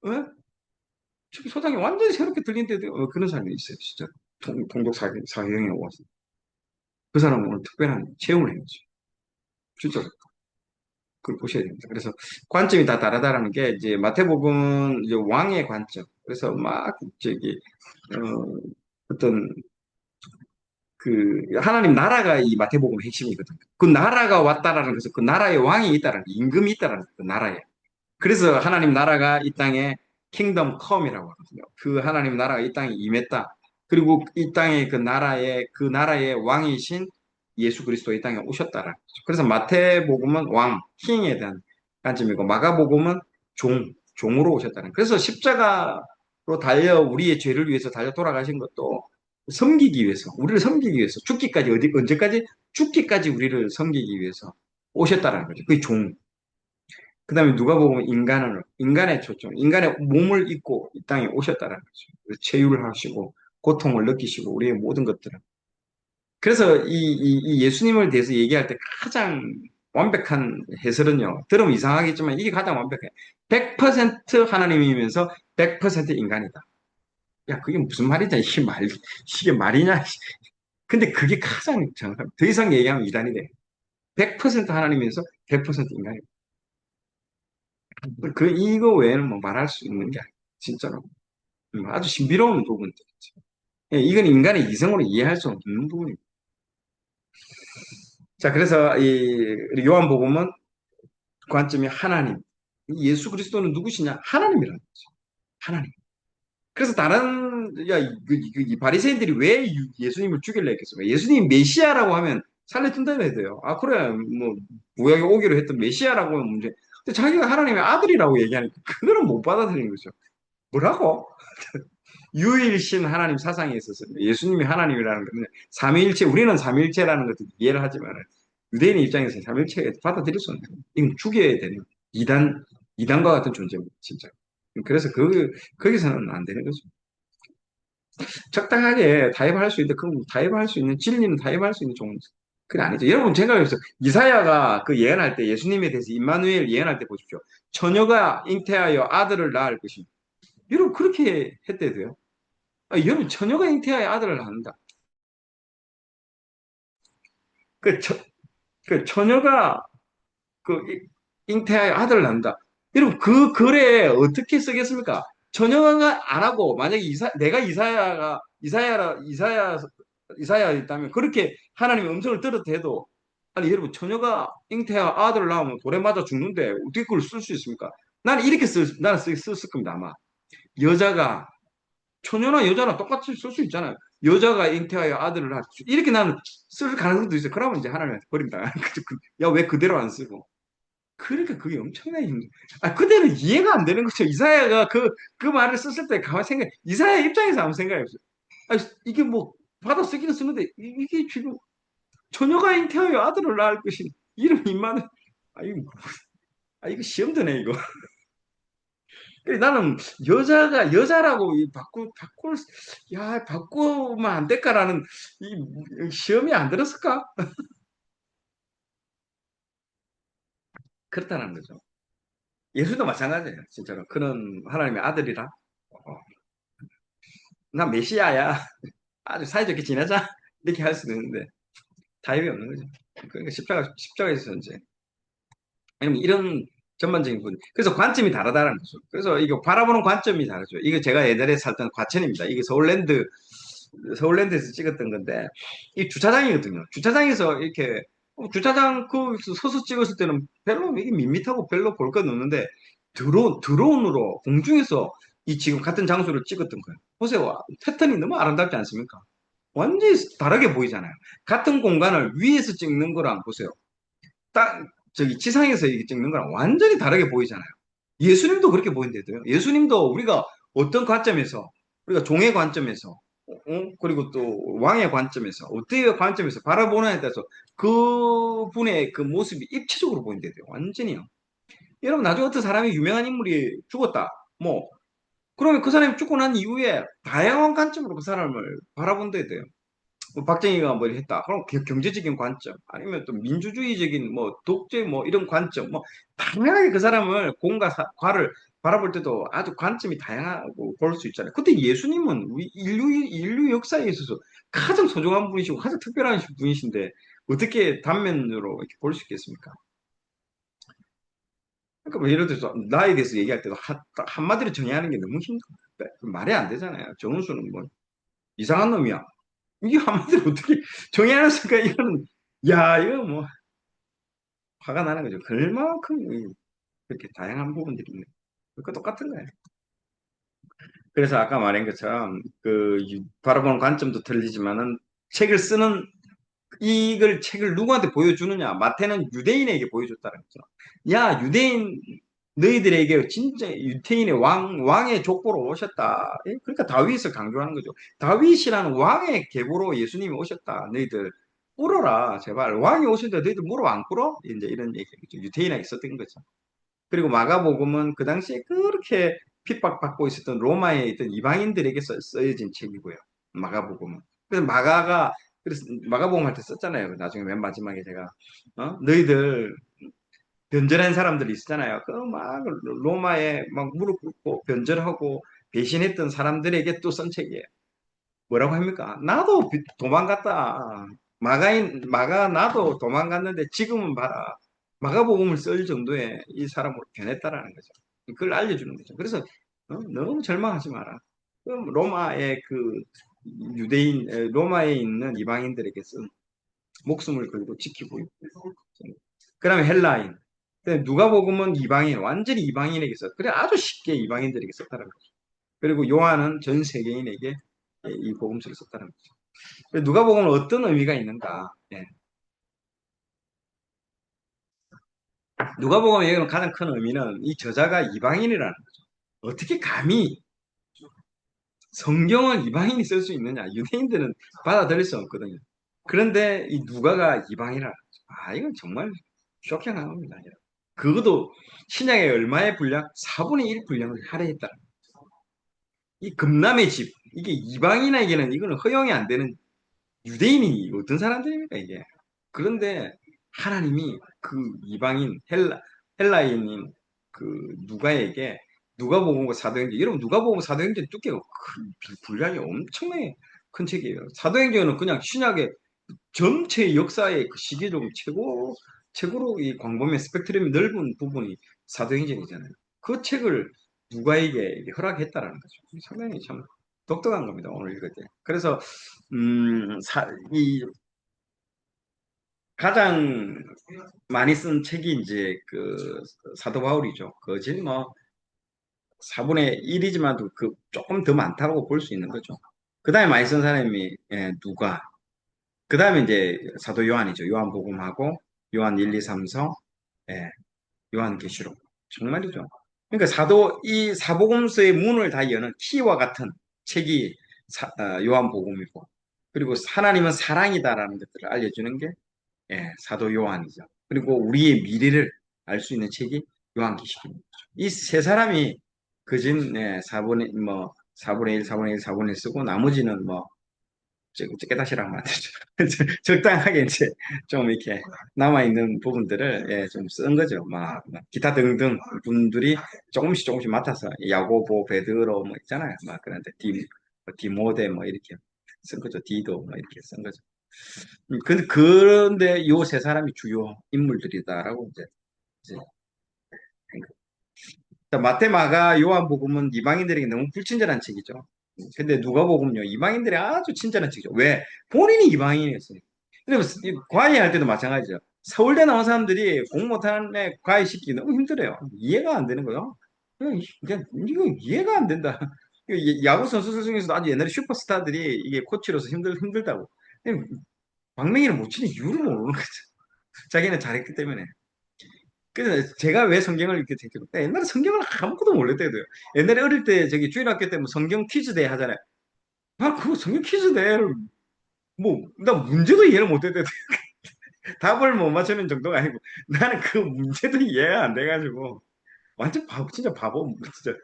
A: 예? 저기 소장이 완전히 새롭게 들린대요. 그런 사람이 있어요, 진짜. 통독 사경에 와서. 그 사람은 오늘 특별한 체험을 해야지. 진짜 그걸 보셔야 됩니다. 그래서 관점이 다 다르다는 게 이제 마태복음은 이제 왕의 관점. 그래서 막 저기 어, 어떤 그 하나님 나라가 이 마태복음의 핵심이거든요. 그 나라가 왔다라는 것은 그 나라의 왕이 있다라는 거, 임금이 있다라는 그 나라에. 그래서 하나님 나라가 이 땅에 킹덤 컴이라고 하거든요. 그 하나님 나라가 이 땅에 임했다. 그리고 이 땅에 그 나라의 왕이신 예수 그리스도 이 땅에 오셨다라. 그래서 마태복음은 왕, 킹에 대한 관점이고 마가복음은 종으로 오셨다는. 그래서 십자가로 달려 우리의 죄를 위해서 달려 돌아가신 것도 섬기기 위해서, 우리를 섬기기 위해서, 죽기까지 언제까지? 죽기까지 우리를 섬기기 위해서 오셨다는 거죠. 그게 종. 그 다음에 누가 보면 인간의 초점, 인간의 몸을 입고 이 땅에 오셨다는 거죠. 체유를 하시고, 고통을 느끼시고, 우리의 모든 것들은. 그래서 이 예수님을 대해서 얘기할 때 가장 완벽한 해설은요, 들으면 이상하겠지만 이게 가장 완벽해. 100% 하나님이면서 100% 인간이다. 야, 그게 무슨 말이냐? 이게 말이냐? 근데 그게 가장 정확합니다. 더 이상 얘기하면 이단이 돼. 100% 하나님이면서 100% 인간이다. 이거 외에는 뭐 말할 수 있는 게 아니에요. 진짜로. 아주 신비로운 부분들. 예, 이건 인간의 이성으로 이해할 수 없는 부분입니다. 자, 그래서 우리 요한복음은 관점이 하나님. 이 예수 그리스도는 누구시냐? 하나님이라는 거죠. 하나님. 그래서 이 바리새인들이 왜 예수님을 죽이려 했겠어요? 예수님 메시아라고 하면 살려준다고 해야 돼요. 아, 그래. 뭐, 구약에 오기로 했던 메시아라고 하면 문제. 근데 자기가 하나님의 아들이라고 얘기하니까 그거는 못 받아들이는 거죠. 뭐라고? 유일신 하나님 사상에 있어서 예수님이 하나님이라는 것은 삼위일체, 우리는 삼위일체라는 것도 이해를 하지만 유대인의 입장에서 삼위일체 받아들일 수 없는 거예요. 이건 죽여야 되는 이단과 같은 존재입니다, 진짜. 그래서 거기서는 안 되는 거죠. 적당하게 타협할 수 있는데, 그럼 타협할 수 있는, 진리는 타협할 수 있는 종은 그게 아니죠. 여러분 생각해보세요. 이사야가 그 예언할 때, 예수님에 대해서 임마누엘 예언할 때 보십시오. 처녀가 잉태하여 아들을 낳을 것입니다. 여러분 그렇게 했대야 돼요. 여러분 처녀가 잉태하여 아들을 낳는다. 그, 처, 그 처녀가 그 잉태하여 아들을 낳는다. 여러분 그 글에 어떻게 쓰겠습니까? 처녀가 안 하고 만약에 내가 이사야였다면 그렇게 하나님의 음성을 들었다 해도 아니 여러분 처녀가 잉태하여 아들을 낳으면 돌에 맞아 죽는데 어떻게 그걸 쓸 수 있습니까? 나는 썼을 겁니다 아마. 여자가 처녀나 여자나 똑같이 쓸 수 있잖아요. 여자가 잉태하여 아들을 낳았 이렇게 나는 쓸 가능성도 있어요. 그러면 이제 하나님한테 버립니다. 야, 왜 그대로 안 쓰고? 그러니까 그게 엄청나게 힘들어. 그대는 이해가 안 되는 거죠. 이사야가 그 말을 썼을 때 가만 이사야 입장에서 한번 생각해보세요. 이게 뭐, 받아 쓰기는 쓰는데, 이게 지금, 처녀가 잉태하여 아들을 낳을 것인, 이름 입만은, 아, 이거, 이거 시험 드네, 이거. 나는 여자라고 바꾸면 안 될까라는 시험이 안 들었을까? 그렇다는 거죠. 예수도 마찬가지예요. 진짜로. 그런 하나님의 아들이라. 나 메시아야. 아주 사이좋게 지내자. 이렇게 할 수도 있는데 타협이 없는 거죠. 그러니까 십자가에서 이제 아니면 이런 전반적인 부분. 그래서 관점이 다르다는 거죠. 그래서 이거 바라보는 관점이 다르죠. 이거 제가 예전에 살던 과천입니다. 이게 서울랜드에서 찍었던 건데, 이 주차장이거든요. 주차장에서 이렇게, 주차장 서서 찍었을 때는 별로 이게 밋밋하고 별로 볼 건 없는데, 드론으로 공중에서 이 지금 같은 장소를 찍었던 거예요. 보세요. 패턴이 너무 아름답지 않습니까? 완전히 다르게 보이잖아요. 같은 공간을 위에서 찍는 거랑 보세요. 딱, 저기 지상에서 이렇게 찍는 거랑 완전히 다르게 보이잖아요. 예수님도 그렇게 보인대도요. 예수님도 우리가 어떤 관점에서, 우리가 종의 관점에서, 그리고 또 왕의 관점에서, 어때의 관점에서 바라보느냐에 따라서 그분의 그 모습이 입체적으로 보인대도요. 완전히요. 여러분, 나중에 어떤 사람이 유명한 인물이 죽었다. 뭐, 그러면 그 사람이 죽고 난 이후에 다양한 관점으로 그 사람을 바라본대도요. 뭐 박정희가 뭐 했다. 그럼 경제적인 관점, 아니면 또 민주주의적인 뭐 독재 뭐 이런 관점, 뭐 다양하게 그 사람을 공과 과를 바라볼 때도 아주 관점이 다양하고 볼 수 있잖아요. 근데 예수님은 우리 인류 역사에 있어서 가장 소중한 분이시고 가장 특별한 분이신데 어떻게 단면으로 이렇게 볼 수 있겠습니까? 그러니까 뭐 예를 들어서 나에 대해서 얘기할 때도 한마디로 정의하는 게 너무 힘들어. 말이 안 되잖아요. 정은수는 뭐 이상한 놈이야. 이게 한마디로 어떻게 정의하는 순간 이거는 야 이거 뭐 화가 나는 거죠. 그만큼 그렇게 다양한 부분들이 있네. 그거 똑같은 거예요. 그래서 아까 말한 것처럼 바라보는 관점도 틀리지만은 책을 쓰는 이걸 책을 누구한테 보여주느냐? 마태는 유대인에게 보여줬다는 거죠. 야, 유대인 너희들에게 진짜 유대인의 왕의 족보로 오셨다. 예? 그러니까 다윗을 강조하는 거죠. 다윗이라는 왕의 계보로 예수님이 오셨다. 너희들 꿇어라, 제발. 왕이 오셨는데 너희들 무릎 안 꿇어? 이제 이런 얘기죠. 유대인에게 썼던 거죠. 그리고 마가복음은 그 당시에 그렇게 핍박받고 있었던 로마에 있던 이방인들에게 써여진 책이고요. 마가복음은. 그래서 그래서 마가복음 할 때 썼잖아요. 나중에 맨 마지막에 제가, 너희들 변절한 사람들이 있었잖아요. 그 막 로마에 막 무릎 꿇고 변절하고 배신했던 사람들에게 또 쓴 책이에요. 뭐라고 합니까? 나도 도망갔다. 마가 나도 도망갔는데 지금은 봐라. 마가복음을 쓸 정도의 이 사람으로 변했다라는 거죠. 그걸 알려주는 거죠. 그래서 너무 절망하지 마라. 그럼 로마의 로마에 있는 이방인들에게 쓴 목숨을 걸고 지키고 있고. 그다음에 헬라인. 누가복음은 이방인, 완전히 이방인에게 썼. 그래 아주 쉽게 이방인들에게 썼다는 거죠. 그리고 요한은 전 세계인에게 이 복음서를 썼다는 거죠. 누가복음은 어떤 의미가 있는가? 예. 누가복음의 가장 큰 의미는 이 저자가 이방인이라는 거죠. 어떻게 감히 성경을 이방인이 쓸 수 있느냐? 유대인들은 받아들일 수 없거든요. 그런데 이 누가가 이방이라. 아, 이건 정말 쇼킹한 겁니다. 그것도 신약에 얼마의 분량? 4분의 1 분량을 할애했다. 이 금남의 집, 이게 이방인에게는 이거는 허용이 안 되는 유대인이 어떤 사람들입니까, 이게? 그런데 하나님이 그 이방인 헬라인인 그 누가에게 누가복음과 사도행전, 여러분 누가복음 사도행전 두께가 분량이 엄청나게 큰 책이에요. 사도행전은 그냥 신약의 전체 역사의 그 시기적으로 최고로 이 광범위한 스펙트럼이 넓은 부분이 사도행전이잖아요. 그 책을 누가에게 이렇게 허락했다라는 거죠. 상당히 참 독특한 겁니다. 오늘 읽을 때. 그래서 이 가장 많이 쓴 책이 이제 그 사도 바울이죠. 거진 뭐 4분의 1이지만 그 조금 더 많다고 볼 수 있는 거죠. 그 다음에 많이 쓴 사람이 누가, 그 다음에 이제 사도 요한이죠. 요한복음하고 요한 1, 2, 3, 서, 예, 요한계시록. 정말이죠. 그러니까 이 사복음서의 문을 다 여는 키와 같은 책이 요한복음이고, 그리고 하나님은 사랑이다라는 것들을 알려주는 게 사도 요한이죠. 그리고 우리의 미래를 알 수 있는 책이 요한계시록입니다. 이 세 사람이 그진 4분의 1, 4분의 1, 4분의 1 쓰고 나머지는 뭐 깨닫이라고 하면 안 되죠. 적당하게 이제 좀 이렇게 남아있는 부분들을 좀 쓴 거죠. 막 기타 등등 분들이 조금씩 맡아서 야고보, 베드로 뭐 있잖아요. 막 그런데 디모데 뭐 이렇게 쓴 거죠. 디도 뭐 이렇게 쓴 거죠. 그런데 요 세 사람이 주요 인물들이다라고 이제 마테, 마가, 요한복음은 이방인들에게 너무 불친절한 책이죠. 근데 누가복음요, 이방인들이 아주 친절한 책이죠. 왜? 본인이 이방인이었어요. 그리고 과외할 때도 마찬가지죠. 서울대 나온 사람들이 공부 못하는 애 과외 시키기 너무 힘들어요. 이해가 안 되는 거요. 이거 이해가 안 된다. 야구 선수들 중에서도 아주 옛날에 슈퍼스타들이 이게 코치로서 힘들다고. 박명희를 못 치는 이유를 모르는 거죠. 자기는 잘했기 때문에. 그래서 제가 왜 성경을 이렇게 택했고 옛날에 성경을 아무것도 몰랐대요. 옛날에 어릴 때 저기 주일학교 때 뭐 성경 퀴즈대회 하잖아요. 아, 그거 성경 퀴즈대회를 뭐 나 문제도 이해를 못했대. 답을 못 맞추는 정도가 아니고 나는 그 문제도 이해가 안 돼가지고 완전 바보, 진짜 바보, 진짜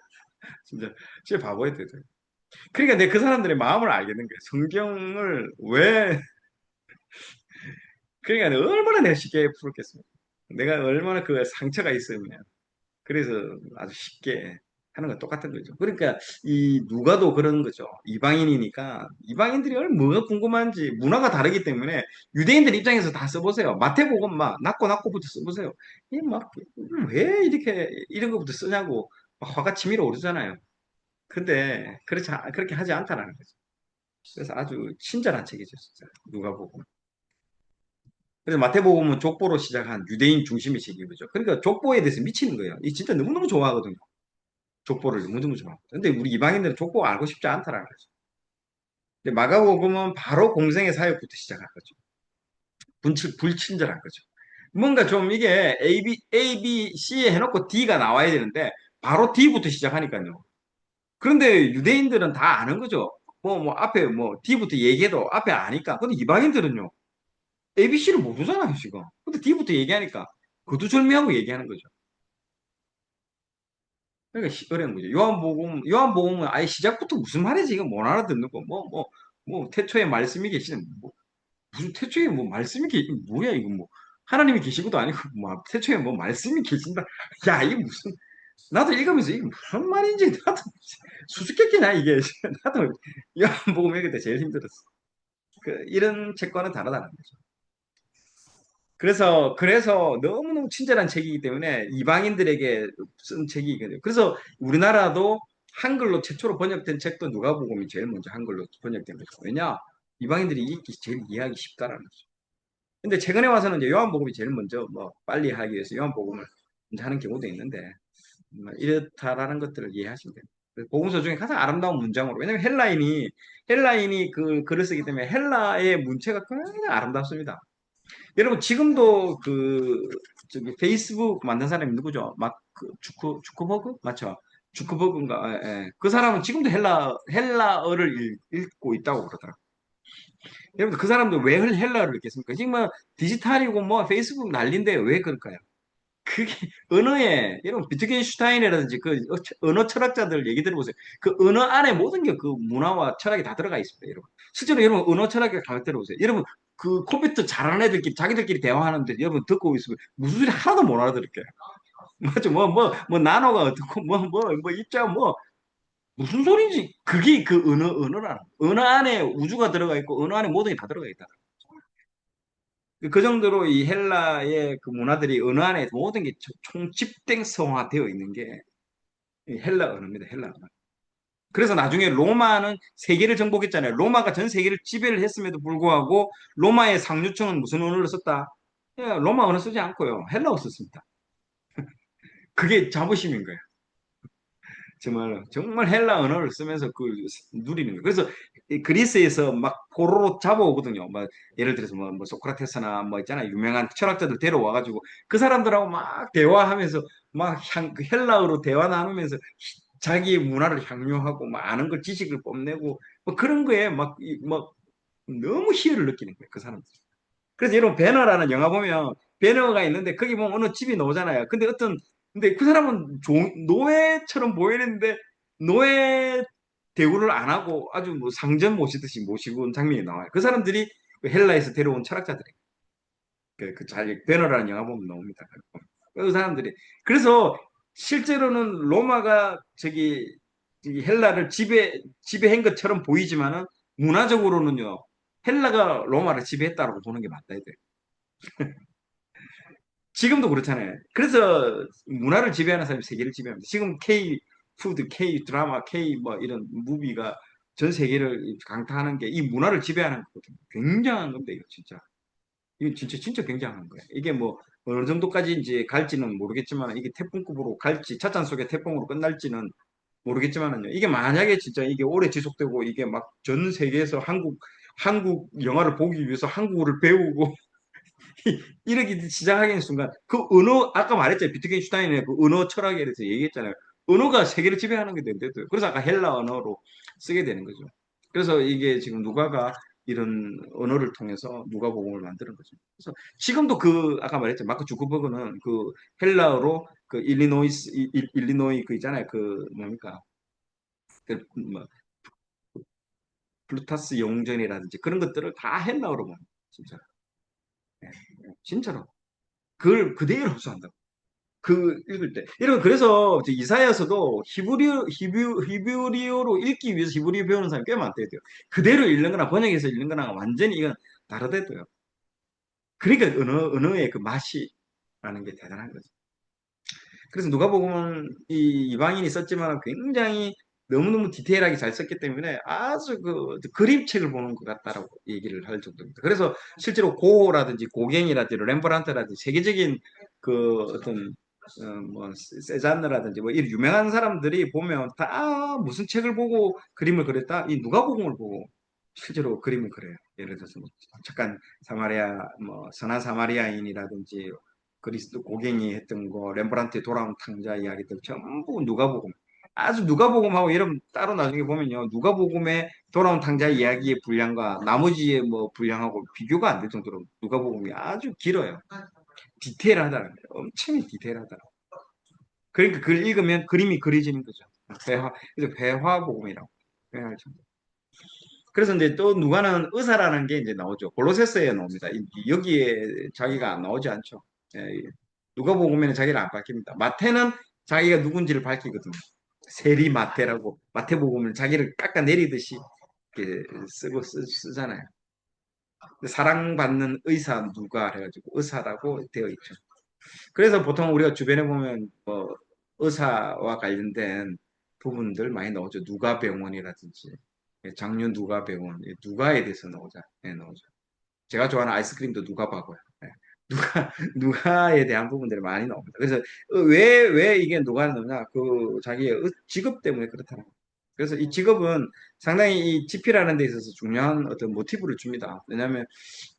A: 진짜 바보였대. 그러니까 내가 그 사람들의 마음을 알겠는 거야. 성경을 왜, 그러니까 내가 얼마나 내가 쉽게 풀었겠습니까? 내가 얼마나 그 상처가 있으면. 그래서 아주 쉽게 하는 건 똑같은 거죠. 그러니까 이 누가도 그런 거죠. 이방인이니까 이방인들이 얼마나 뭐가 궁금한지 문화가 다르기 때문에 유대인들 입장에서 다 써보세요. 마태복음 막 낳고 써보세요. 이막왜 이렇게 이런 것부터 쓰냐고 막 화가 치밀어 오르잖아요. 근데 그렇게 하지 않다라는 거죠. 그래서 아주 친절한 책이죠, 진짜. 누가복음. 그래서 마태복음은 족보로 시작한 유대인 중심의 책이죠. 그러니까 족보에 대해서 미치는 거예요. 이 진짜 너무너무 좋아하거든요. 족보를 너무너무 좋아합니다. 근데 우리 이방인들은 족보 알고 싶지 않다라는 거죠. 근데 마가복음은 바로 공생의 사역부터 시작한 거죠. 불친절한 거죠. 뭔가 좀 이게 A, B, C에 해놓고 D가 나와야 되는데 바로 D부터 시작하니까요. 그런데 유대인들은 다 아는 거죠. 앞에 D부터 얘기해도 앞에 아니까. 근데 이방인들은요. A, B, C를 모르잖아요, 지금. 근데 D부터 얘기하니까 거두절미하고 얘기하는 거죠. 그러니까 어려운 거죠. 요한복음은 아예 시작부터 무슨 말인지 이거 못 알아듣는 거. 태초에 말씀이 계시는, 무슨 태초에 말씀이 뭐야, 이거 하나님이 계시고도 아니고, 태초에 말씀이 계신다. 야, 이게 무슨, 나도 읽으면서 이게 무슨 말인지, 나도 수수께끼나, 이게. 나도 요한복음 읽을 때 제일 힘들었어. 이런 책과는 다르다는 거죠. 그래서 너무너무 친절한 책이기 때문에 이방인들에게 쓴 책이거든요. 그래서 우리나라도 한글로 최초로 번역된 책도 누가복음이 제일 먼저 한글로 번역된 거죠. 왜냐? 이방인들이 읽기 제일 이해하기 쉽다라는 거죠. 근데 최근에 와서는 이제 요한복음이 제일 먼저 빨리 하기 위해서 요한복음을 이제 하는 경우도 있는데 이렇다라는 것들을 이해하시면 됩니다. 그래서 복음서 중에 가장 아름다운 문장으로 왜냐면 헬라인이 그 글을 쓰기 때문에 헬라의 문체가 굉장히 아름답습니다. 여러분 지금도 그 저기 페이스북 만든 사람이 누구죠? 막 그 주크버그 맞죠? 주크버그인가? 예, 예. 그 사람은 지금도 헬라어를 읽고 있다고 그러더라고요. 여러분 그 사람도 왜 헬라어를 읽겠습니까? 지금 디지털이고 페이스북 난리인데 왜 그럴까요? 그게 언어에 여러분 비트겐슈타인이라든지 그 언어 철학자들 얘기 들어보세요. 그 언어 안에 모든 게 그 문화와 철학이 다 들어가 있습니다, 여러분. 실제로 여러분 언어 철학을 가만 들어보세요. 여러분 그 컴퓨터 잘하는 애들끼리 자기들끼리 대화하는데 여러분 듣고 있으면 무슨 소리 하나도 못 알아들을게요. 맞죠? 나노가 어떻고 입자 무슨 소리인지 그게 그 언어라는 언어 안에 우주가 들어가 있고 언어 안에 모든 게 다 들어가 있다. 그 정도로 이 헬라의 그 문화들이 언어 안에 모든 게 총집행성화되어 있는 게 이 헬라 언어입니다. 헬라 언어. 그래서 나중에 로마는 세계를 정복했잖아요. 로마가 전 세계를 지배를 했음에도 불구하고 로마의 상류층은 무슨 언어를 썼다? 예, 로마 언어 쓰지 않고요. 헬라어 썼습니다. 그게 자부심인 거예요. 정말 헬라 언어를 쓰면서 누리는 거예요. 그래서 이 그리스에서 막 포로로 잡아오거든요. 예를 들어서 소크라테스나 있잖아요. 유명한 철학자들 데려와가지고 그 사람들하고 막 대화하면서 그 헬라어로 대화 나누면서 자기의 문화를 향유하고 아는 걸 지식을 뽐내고 그런 거에 너무 희열을 느끼는 거예요. 그 사람들. 그래서 여러분 배너라는 영화 보면 배너가 있는데 거기 보면 어느 집이 나오잖아요. 근데 그 사람은 노예처럼 보이는데 노예 대우를 안 하고 아주 상전 모시듯이 모시고 온 장면이 나와요. 그 사람들이 그 헬라에서 데려온 철학자들이에요. 배너라는 영화 보면 나옵니다. 그 사람들이. 그래서 실제로는 로마가 저기 헬라를 지배한 것처럼 보이지만은 문화적으로는요, 헬라가 로마를 지배했다고 보는 게 맞다 이거예요. 지금도 그렇잖아요. 그래서 문화를 지배하는 사람이 세계를 지배합니다. 지금 K 푸드, K 드라마, K 이런 무비가 전 세계를 강타하는 게 이 문화를 지배하는 거거든요. 굉장한 건데 이거 진짜. 이거 진짜 굉장한 거예요. 이게 어느 정도까지 이제 갈지는 모르겠지만 이게 태풍급으로 갈지 찻잔 속의 태풍으로 끝날지는 모르겠지만은요. 이게 만약에 진짜 이게 오래 지속되고 이게 막 전 세계에서 한국 영화를 보기 위해서 한국어를 배우고 이렇게 시작하는 순간 그 언어 아까 말했잖아요. 비트겐슈타인의 그 언어 철학에 대해서 얘기했잖아요. 언어가 세계를 지배하는 게 된대요. 그래서 아까 헬라 언어로 쓰게 되는 거죠. 그래서 이게 지금 누가가 이런 언어를 통해서 누가복음을 만드는 거죠. 그래서 지금도 그 아까 말했죠. 마크 주커버그는 그 헬라어로 그 일리노이 그 있잖아요. 그 뭡니까? 그 플루타스 용전이라든지 그런 것들을 다 헬라어로 봅니다. 진짜. 예, 진짜로. 그걸 그대로 흡수한다. 그 읽을 때. 여러분, 그래서 이사야서도 히브리어로 읽기 위해서 히브리어 배우는 사람이 꽤 많대요. 그대로 읽는 거나 번역해서 읽는 거나 완전히 이건 다르대도요. 그러니까 언어의 그 맛이 라는 게 대단한 거죠. 그래서 누가복음은 이 이방인이 썼지만 굉장히 너무너무 디테일하게 잘 썼기 때문에 아주 그 그림책을 보는 것 같다라고 얘기를 할 정도입니다. 그래서 실제로 고호라든지 고갱이라든지 렘브란트라든지 세계적인 그 어떤 뭐 세잔느라든지 뭐 이런 유명한 사람들이 보면 다 무슨 책을 보고 그림을 그렸다? 이 누가복음을 보고 실제로 그림을 그려요. 예를 들어서 뭐 잠깐 사마리아 뭐 선한 사마리아인이라든지 그리스도 고갱이 했던 거, 렘브란트의 돌아온 탕자 이야기들 전부 누가복음. 아주 누가복음하고 이름 따로 나중에 보면요. 누가복음의 돌아온 탕자 이야기의 분량과 나머지의 뭐 분량하고 비교가 안 될 정도로 누가복음이 아주 길어요. 디테일하다는 거예요. 엄청 디테일하다. 그러니까 그걸 읽으면 그림이 그려지는 거죠. 그래서 회화복음이라고. 회화죠. 그래서 이제 또 누가는 의사라는 게 이제 나오죠. 골로새서에 나옵니다. 여기에 자기가 안 나오지 않죠. 예, 누가 보면 자기를 안 밝힙니다. 마태는 자기가 누군지를 밝히거든요. 세리 마태라고 마태복음을 자기를 깎아내리듯이 이렇게 쓰잖아요. 사랑받는 의사 누가 해가지고 의사라고 되어 있죠. 그래서 보통 우리가 주변에 보면 뭐 의사와 관련된 부분들 많이 나오죠. 누가병원이라든지 장윤 누가병원, 누가에 대해서 나오자, 나오죠. 제가 좋아하는 아이스크림도 누가바고요. 예. 누가에 대한 부분들이 많이 나옵니다. 그래서 왜 이게 누가 나오냐? 그 자기의 직업 때문에 그렇다는 거예요. 그래서 이 직업은 상당히 이 지필하는 데 있어서 중요한 어떤 모티브를 줍니다. 왜냐하면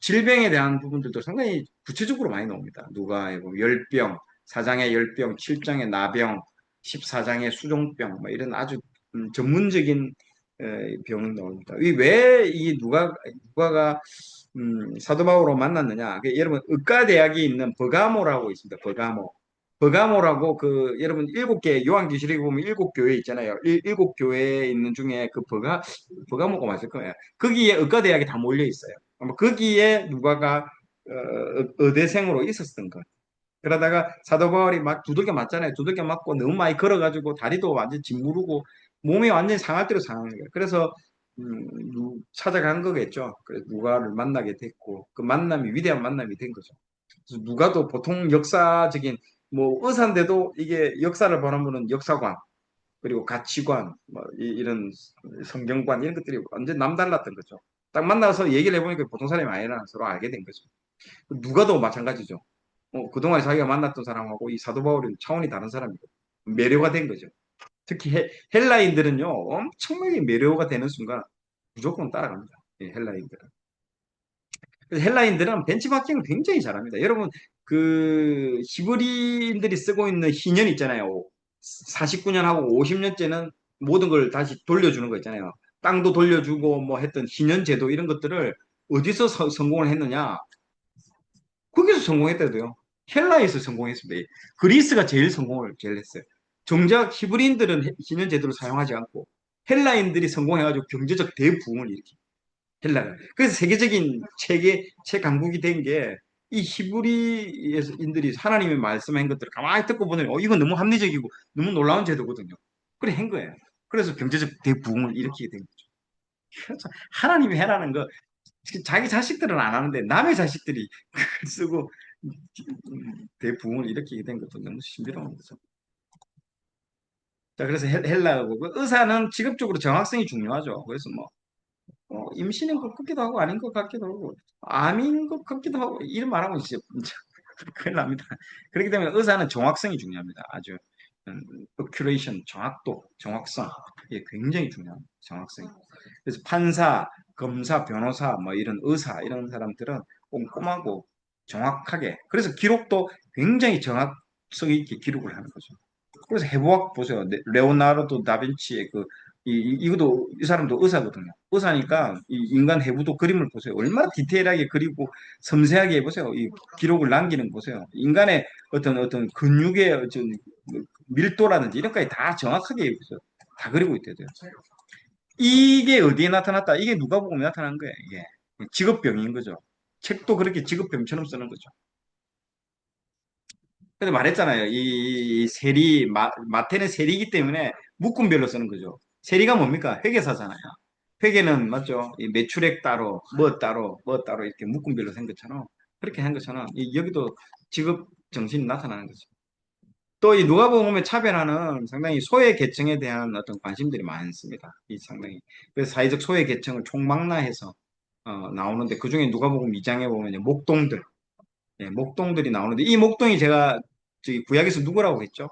A: 질병에 대한 부분들도 상당히 구체적으로 많이 나옵니다. 누가에 보면 열병, 4장의 열병, 7장의 나병, 14장의 수종병, 뭐 이런 아주 전문적인 병이 나옵니다. 왜이 누가가 사도 바울로 만났느냐? 여러분 의과대학이 있는 버가모라고 있습니다. 버가모. 버가모라고 그 여러분 7개 요한계시록에 보면 7교회 있잖아요. 일곱 교회에 있는 중에 그 버가모가 맞을 거예요. 거기에 의과대학이 다 몰려 있어요. 아마 거기에 누가가 의대생으로 있었던 거. 그러다가 사도 바울이 막 두들겨 맞잖아요. 두들겨 맞고 너무 많이 걸어가지고 다리도 완전 짓무르고 몸이 완전히 상할 대로 상하는 거예요. 그래서 찾아간 거겠죠. 그래서 누가를 만나게 됐고 그 만남이 위대한 만남이 된 거죠. 그래서 누가도 보통 역사적인 뭐 의사인데도 이게 역사를 보는 역사관 그리고 가치관 뭐 이런 성경관 이런 것들이 완전 남달랐던 거죠. 딱 만나서 얘기를 해보니까 보통 사람이 아니라 서로 알게 된 거죠. 누가도 마찬가지죠. 그동안 자기가 만났던 사람하고 이 사도 바울은 차원이 다른 사람이고 매료가 된 거죠. 특히 헬라인들은요 엄청나게 매료가 되는 순간 무조건 따라갑니다. 예, 헬라인들은. 그래서 헬라인들은 벤치마킹을 굉장히 잘합니다. 여러분 그 히브리인들이 쓰고 있는 희년 있잖아요. 49년하고 50년째는 모든 걸 다시 돌려주는 거 있잖아요. 땅도 돌려주고 뭐 했던 희년 제도 이런 것들을 어디서 성공을 했느냐? 거기서 성공했다도요. 헬라에서 성공했습니다. 그리스가 제일 했어요. 정작 히브리인들은 신현 제도를 사용하지 않고 헬라인들이 성공해가지고 경제적 대부흥을 일으키. 헬라가. 그래서 세계적인 최강국이 된 게 이 히브리인들이 하나님의 말씀한 것들을 가만히 듣고 보니 이건 너무 합리적이고 너무 놀라운 제도거든요. 그래 한 거예요. 그래서 경제적 대부흥을 일으키게 된 거죠. 하나님이 해라는 거 자기 자식들은 안 하는데 남의 자식들이 그걸 쓰고 대부흥을 일으키게 된 것도 너무 신비로운 거죠. 자, 그래서 헬라고 그 의사는 직업적으로 정확성이 중요하죠. 그래서 뭐 임신인 것 같기도 하고 아닌 것 같기도 하고 암인 것 같기도 하고 이런 말하면 진짜 큰일 납니다. 그렇기 때문에 의사는 정확성이 중요합니다. 아주 accuracy, 정확도, 정확성 이게 굉장히 중요합니다. 정확성이. 그래서 판사, 검사, 변호사, 뭐 이런 의사 이런 사람들은 꼼꼼하고 정확하게 그래서 기록도 굉장히 정확성 있게 기록을 하는 거죠. 그래서 해부학 보세요. 레오나르도 다빈치의 이것도 이 사람도 의사거든요. 의사니까 이 인간 해부도 그림을 보세요. 얼마나 디테일하게 그리고 섬세하게 보세요. 이 기록을 남기는 거 보세요. 인간의 어떤 근육의 어떤 밀도라든지 이런 것까지 다 정확하게 보세요. 다 그리고 있대요. 이게 어디에 나타났다? 이게 누가복음에 나타난 거예요. 이게 직업병인 거죠. 책도 그렇게 직업병처럼 쓰는 거죠. 근데 말했잖아요. 이 세리 마태는 세리이기 때문에 묶음별로 쓰는 거죠. 세리가 뭡니까? 회계사잖아요. 회계는 맞죠? 이 매출액 따로 뭐 따로 뭐 따로 이렇게 묶음별로 생긴 것처럼 그렇게 한 것처럼 여기도 직업 정신이 나타나는 거죠. 또 이 누가복음의 차별화는 상당히 소외 계층에 대한 어떤 관심들이 많습니다. 이 상당히 그래서 사회적 소외 계층을 총망라해서 나오는데 그중에 누가복음 2장에 보면 이제 목동들, 목동들이 나오는데 이 목동이 제가 저기 구약에서 누구라고 했죠?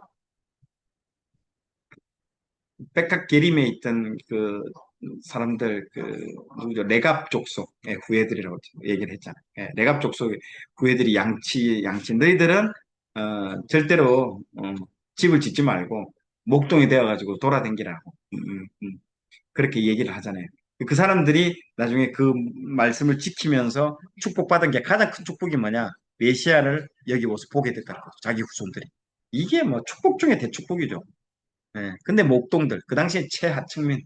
A: 백각 계림에 있던 그 사람들 그 누구죠? 레갑 족속의 후예들이라고 얘기를 했잖아요. 레갑 족속의 후예들이 양치 너희들은 절대로 집을 짓지 말고 목동이 되어가지고 돌아다니라고 그렇게 얘기를 하잖아요. 그 사람들이 나중에 그 말씀을 지키면서 축복받은 게 가장 큰 축복이 뭐냐? 메시아를 여기 모습 보게 됐다는 거죠. 자기 후손들이. 이게 뭐 축복 중에 대축복이죠. 근데 목동들, 그 당시에 최하층민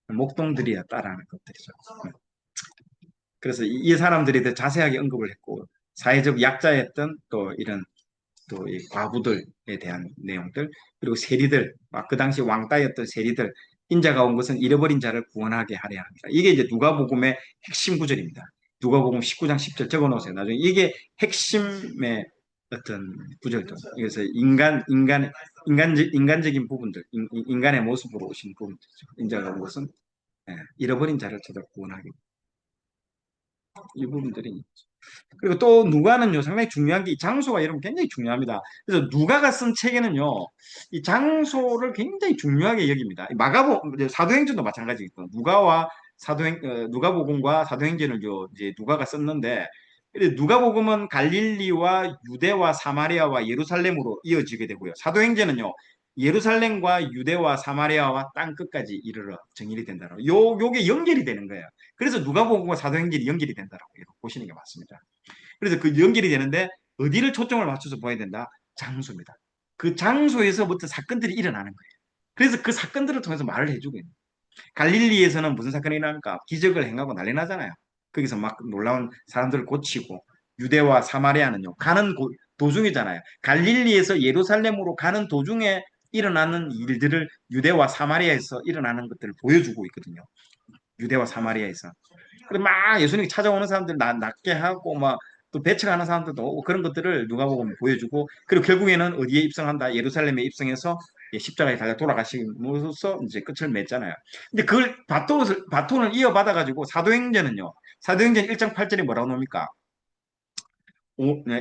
A: 목동들이었다라는 것들이죠. 네. 그래서 이 사람들이 더 자세하게 언급을 했고, 사회적 약자였던 또 이런 또 이 과부들에 대한 내용들, 그리고 세리들, 그 당시 왕따였던 세리들, 인자가 온 것은 잃어버린 자를 구원하게 하려 합니다. 이게 이제 누가복음의 핵심 구절입니다. 누가복음 19장 10절 적어 놓으세요. 나중에 이게 핵심의 어떤 구절들. 그래서 인간적인 부분들, 인간의 모습으로 오신 부분들이죠. 인자가 온 것은 잃어버린 자를 찾아 구원하기. 이 부분들이 그리고 또 누가는요 상당히 중요한 게 이 장소가 여러분 굉장히 중요합니다. 그래서 누가가 쓴 책에는요 이 장소를 굉장히 중요하게 여깁니다. 사도행전도 마찬가지겠고 누가와 누가복음과 사도행전을 이제 누가가 썼는데 누가복음은 갈릴리와 유대와 사마리아와 예루살렘으로 이어지게 되고요. 사도행전은요 예루살렘과 유대와 사마리아와 땅 끝까지 이르러 정일이 된다고. 요게 연결이 되는 거예요. 그래서 누가복음과 사도행전이 연결이 된다라고 보시는 게 맞습니다. 그래서 그 연결이 되는데 어디를 초점을 맞춰서 봐야 된다? 장소입니다. 그 장소에서부터 사건들이 일어나는 거예요. 그래서 그 사건들을 통해서 말을 해주고 있는 거예요. 갈릴리에서는 무슨 사건이 일어납니까? 기적을 행하고 난리 나잖아요. 거기서 막 놀라운 사람들을 고치고 유대와 사마리아는요. 도중이잖아요. 갈릴리에서 예루살렘으로 가는 도중에 일어나는 일들을 유대와 사마리아에서 일어나는 것들을 보여주고 있거든요. 유대와 사마리아에서. 그리고 막 예수님이 찾아오는 사람들 낫게 하고 막 또 배척하는 사람들도 오고 그런 것들을 누가복음에 보여주고 그리고 결국에는 어디에 입성한다? 예루살렘에 입성해서 십자가에 달려 돌아가심으로써 이제 끝을 맺잖아요. 근데 그걸 바톤을 이어받아 가지고 사도행전 1장 8절에 뭐라고 나옵니까?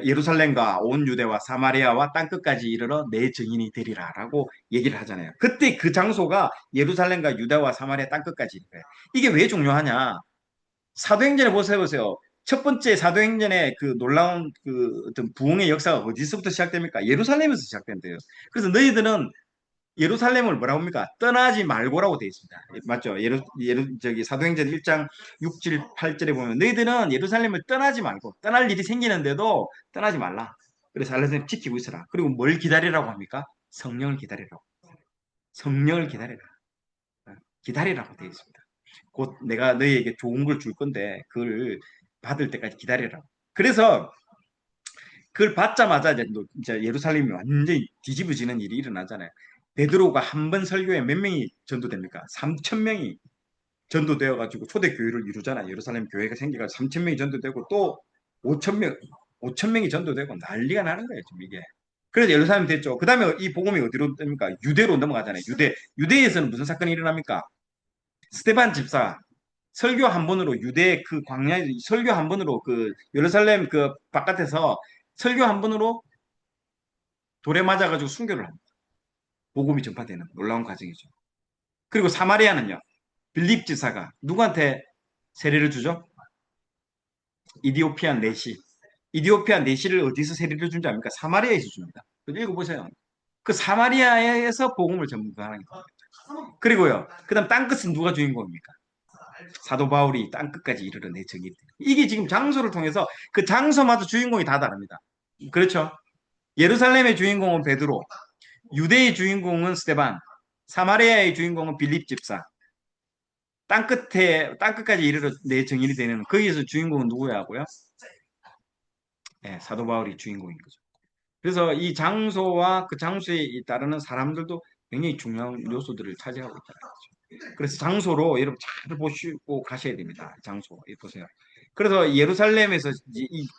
A: 예루살렘과 온 유대와 사마리아와 땅끝까지 이르러 내 증인이 되리라라고 얘기를 하잖아요. 그때 그 장소가 예루살렘과 유대와 사마리아 땅끝까지 이르요. 이게 왜 중요하냐? 사도행전에 보세요. 첫 번째 사도행전의 그 놀라운 그 어떤 부흥의 역사가 어디서부터 시작됩니까? 예루살렘에서 시작된대요. 그래서 너희들은 예루살렘을 뭐라고 합니까? 떠나지 말고라고 되어 있습니다. 맞죠? 저기 사도행전 1장 6절, 8절에 보면 너희들은 예루살렘을 떠나지 말고 떠날 일이 생기는데도 떠나지 말라. 그래서 예루살렘 지키고 있어라. 그리고 뭘 기다리라고 합니까? 성령을 기다리라고. 성령을 기다리라. 기다리라고 되어 있습니다. 곧 내가 너희에게 좋은 걸 줄 건데 그걸 받을 때까지 기다리라고. 그래서 그걸 받자마자 이제 예루살렘이 완전히 뒤집어지는 일이 일어나잖아요. 베드로가 한 번 설교에 몇 명이 전도됩니까? 3천 명이 전도되어 가지고 초대 교회를 이루잖아요. 예루살렘 교회가 생겨가지고 3천 명이 전도되고 또 5천 명 5천 명이 전도되고 난리가 나는 거예요, 지금 이게. 그래서 예루살렘 됐죠. 그다음에 이 복음이 어디로 됩니까? 유대로 넘어가잖아요. 유대에서는 무슨 사건이 일어납니까? 스테반 집사 설교 한 번으로 유대 그 광야에 설교 한 번으로 그 예루살렘 그 바깥에서 설교 한 번으로 돌에 맞아가지고 순교를 합니다. 복음이 전파되는 놀라운 과정이죠. 그리고 사마리아는요. 빌립 지사가 누구한테 세례를 주죠? 이디오피안 내시. 이디오피아 내시를 어디서 세례를 준지 압니까? 사마리아에서 줍니다. 읽어보세요. 그 사마리아에서 복음을 전파하는 거예요. 그리고요. 그 다음 땅끝은 누가 주인공입니까? 사도 바울이 땅끝까지 이르러내 정의. 이게 지금 장소를 통해서 그 장소마다 주인공이 다 다릅니다. 그렇죠? 예루살렘의 주인공은 베드로, 유대의 주인공은 스테반, 사마리아의 주인공은 빌립 집사. 땅 끝까지 이르러 내 정인이 되는 거기에서 주인공은 누구야고요? 네, 사도 바울이 주인공인 거죠. 그래서 이 장소와 그 장소에 따르는 사람들도 굉장히 중요한 요소들을 차지하고 있다. 그래서 장소로 여러분 잘 보시고 가셔야 됩니다. 장소 보세요. 그래서 예루살렘에서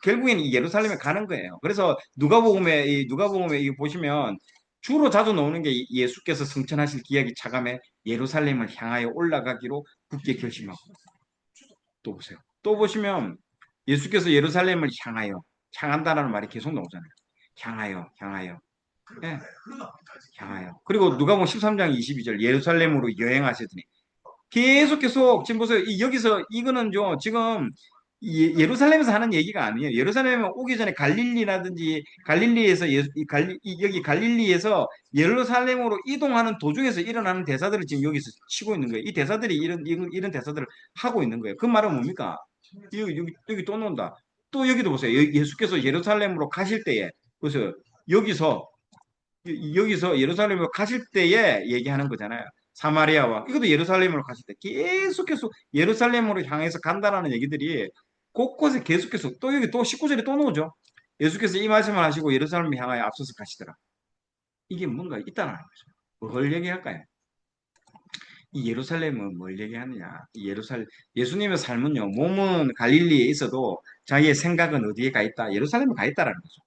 A: 결국에는 이 예루살렘에 가는 거예요. 그래서 누가복음에 이 보시면 주로 자주 나오는 게 예수께서 성천하실 기약이 차감해 예루살렘을 향하여 올라가기로 굳게 결심하고 또 보세요. 또 보시면 예수께서 예루살렘을 향한다라는 말이 계속 나오잖아요. 향하여. 예, 향하여. 그리고 누가복음 13장 22절 예루살렘으로 여행하시더니 계속 지금 보세요. 여기서 이거는 지금 예루살렘에서 하는 얘기가 아니에요. 예루살렘에 오기 전에 갈릴리라든지 갈릴리에서 여기 갈릴리에서 예루살렘으로 이동하는 도중에서 일어나는 대사들을 지금 여기서 치고 있는 거예요. 이 대사들이 이런 대사들을 하고 있는 거예요. 그 말은 뭡니까? 여기 또 나온다. 또 여기도 보세요. 예수께서 예루살렘으로 가실 때에 보세요. 여기서 여기서 예루살렘으로 가실 때에 얘기하는 거잖아요. 사마리아와 이것도 예루살렘으로 가실 때 계속 예루살렘으로 향해서 간다라는 얘기들이 곳곳에 계속해서 또 여기 또 19절에 또 나오죠. 예수께서 이 말씀을 하시고 예루살렘을 향하여 앞서서 가시더라. 이게 뭔가 있다는 거죠. 뭘 얘기할까요? 이 예루살렘은 뭘 얘기하느냐? 예수님의 삶은요, 몸은 갈릴리에 있어도 자기의 생각은 어디에 가 있다? 예루살렘에 가 있다라는 거죠.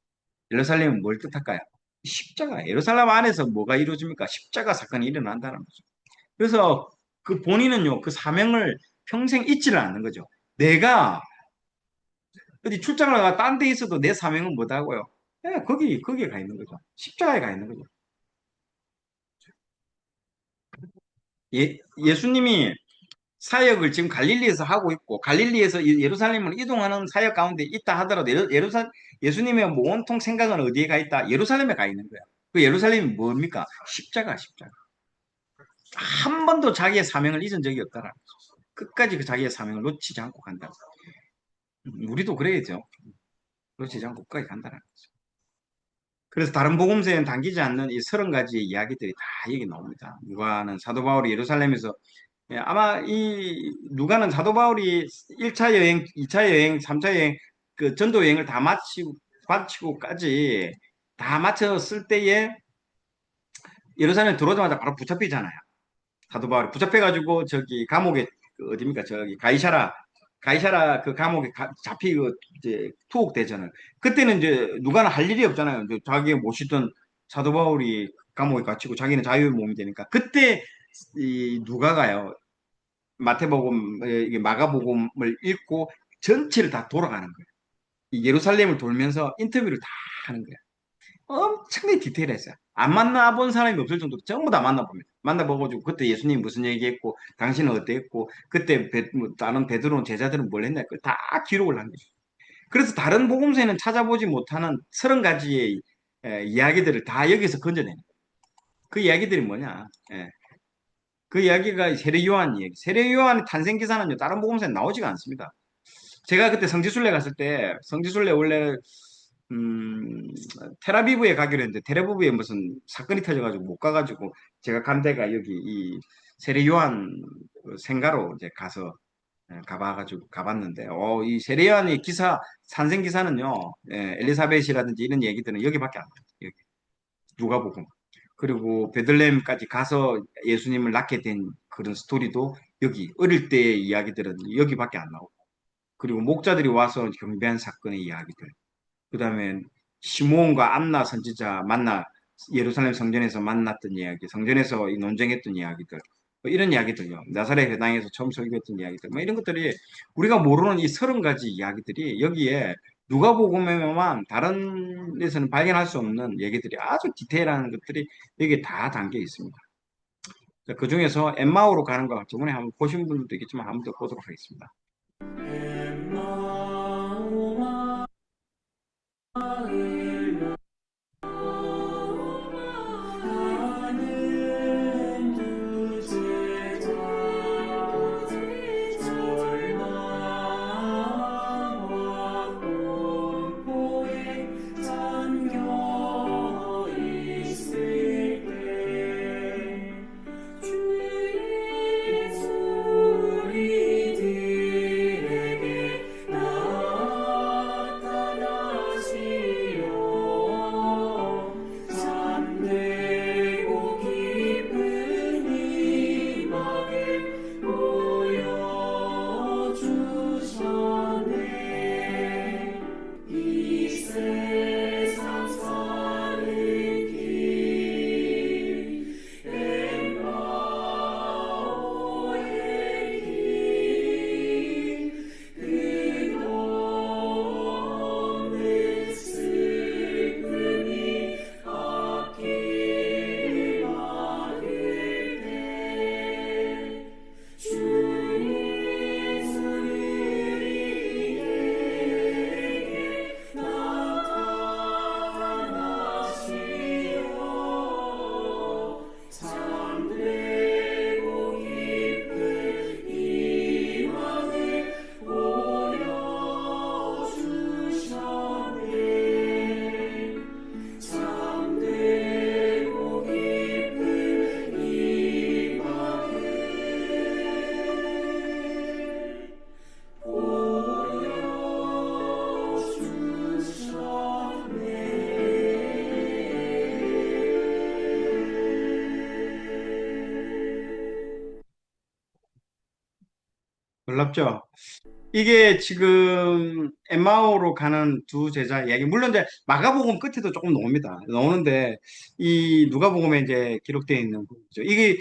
A: 예루살렘은 뭘 뜻할까요? 십자가. 예루살렘 안에서 뭐가 이루어집니까? 십자가 사건이 일어난다는 거죠. 그래서 그 본인은요, 그 사명을 평생 잊지를 않는 거죠. 내가 어디 출장을 나가 딴 데 있어도 내 사명은 뭐다고요? 예, 거기에 가 있는 거죠. 십자가에 가 있는 거죠. 예수님이 사역을 지금 갈릴리에서 하고 있고 갈릴리에서 예루살렘으로 이동하는 사역 가운데 있다 하더라도 예수님의 온통 생각은 어디에 가 있다? 예루살렘에 가 있는 거야. 그 예루살렘이 뭡니까? 십자가. 한 번도 자기의 사명을 잊은 적이 없다라. 끝까지 그 자기의 사명을 놓치지 않고 간다. 우리도 그래야죠. 놓치지 않고 끝까지 간다는 거죠. 그래서 다른 복음서에는 담기지 않는 이 30가지의 이야기들이 다 여기 나옵니다. 누가는 사도 바울이 예루살렘에서 아마 누가는 사도 바울이 1차 여행, 2차 여행, 3차 여행 그 전도 여행을 다 마치고까지 다 마쳤을 때에 예루살렘 들어오자마자 바로 붙잡히잖아요. 사도 바울이 붙잡혀가지고 저기 감옥에 어디입니까? 저기 가이사라 그 감옥에 잡히고 이제 투옥되잖아요. 그때는 이제 누가는 할 일이 없잖아요. 이제 자기 모시던 사도 바울이 감옥에 갇히고 자기는 자유의 몸이 되니까 그때 이 누가가요. 마태복음, 이게 마가복음을 읽고 전체를 다 돌아가는 거예요. 이 예루살렘을 돌면서 인터뷰를 다 하는 거예요. 엄청나게 디테일했어요. 안 만나본 사람이 없을 정도로 전부 다 만나봅니다. 만나보고 그때 예수님이 무슨 얘기했고 당신은 어땠고 그때 다른 베드로 제자들은 뭘 했나 그걸 다 기록을 한 거죠. 그래서 다른 복음서에는 찾아보지 못하는 30가지의 이야기들을 다 여기서 건져내는 거예요. 그 이야기들이 뭐냐? 그 이야기가 세례 요한 이야기. 세례 요한의 탄생 기사는요 다른 복음서에 나오지가 않습니다. 제가 그때 성지순례 갔을 때 성지순례 원래 음, 테라비브에 가기로 했는데 테라비브에 무슨 사건이 터져가지고 못 가가지고 제가 간 데가 여기 이 세례 요한 생가로 이제 가서 가봐가지고 가봤는데 이 세례 요한의 기사 탄생 기사는요 엘리사벳이라든지 이런 얘기들은 여기밖에 안 나와요. 여기 누가복음 그리고 베들레헴까지 가서 예수님을 낳게 된 그런 스토리도 여기 어릴 때의 이야기들은 여기밖에 안 나오고 그리고 목자들이 와서 경배한 사건의 이야기들 그 다음에 시므온과 안나 선지자 예루살렘 성전에서 만났던 이야기, 성전에서 논쟁했던 이야기들, 뭐 이런 이야기들요. 나사렛 회당에서 처음 설교했던 이야기들, 뭐 이런 것들이 우리가 모르는 이 30가지 이야기들이 여기에 누가복음에만 다른 데서는 발견할 수 없는 얘기들이 아주 디테일한 것들이 여기에 다 담겨 있습니다. 그 중에서 엠마오로 가는 거 저번에 한번 보신 분들도 있겠지만 한번 더 보도록 하겠습니다. 놀랍죠? 이게 지금 엠마오로 가는 두 제자 이야기. 물론 이제 마가복음 끝에도 조금 나옵니다. 나오는데 이 누가복음에 이제 기록되어 있는 부분이죠. 이게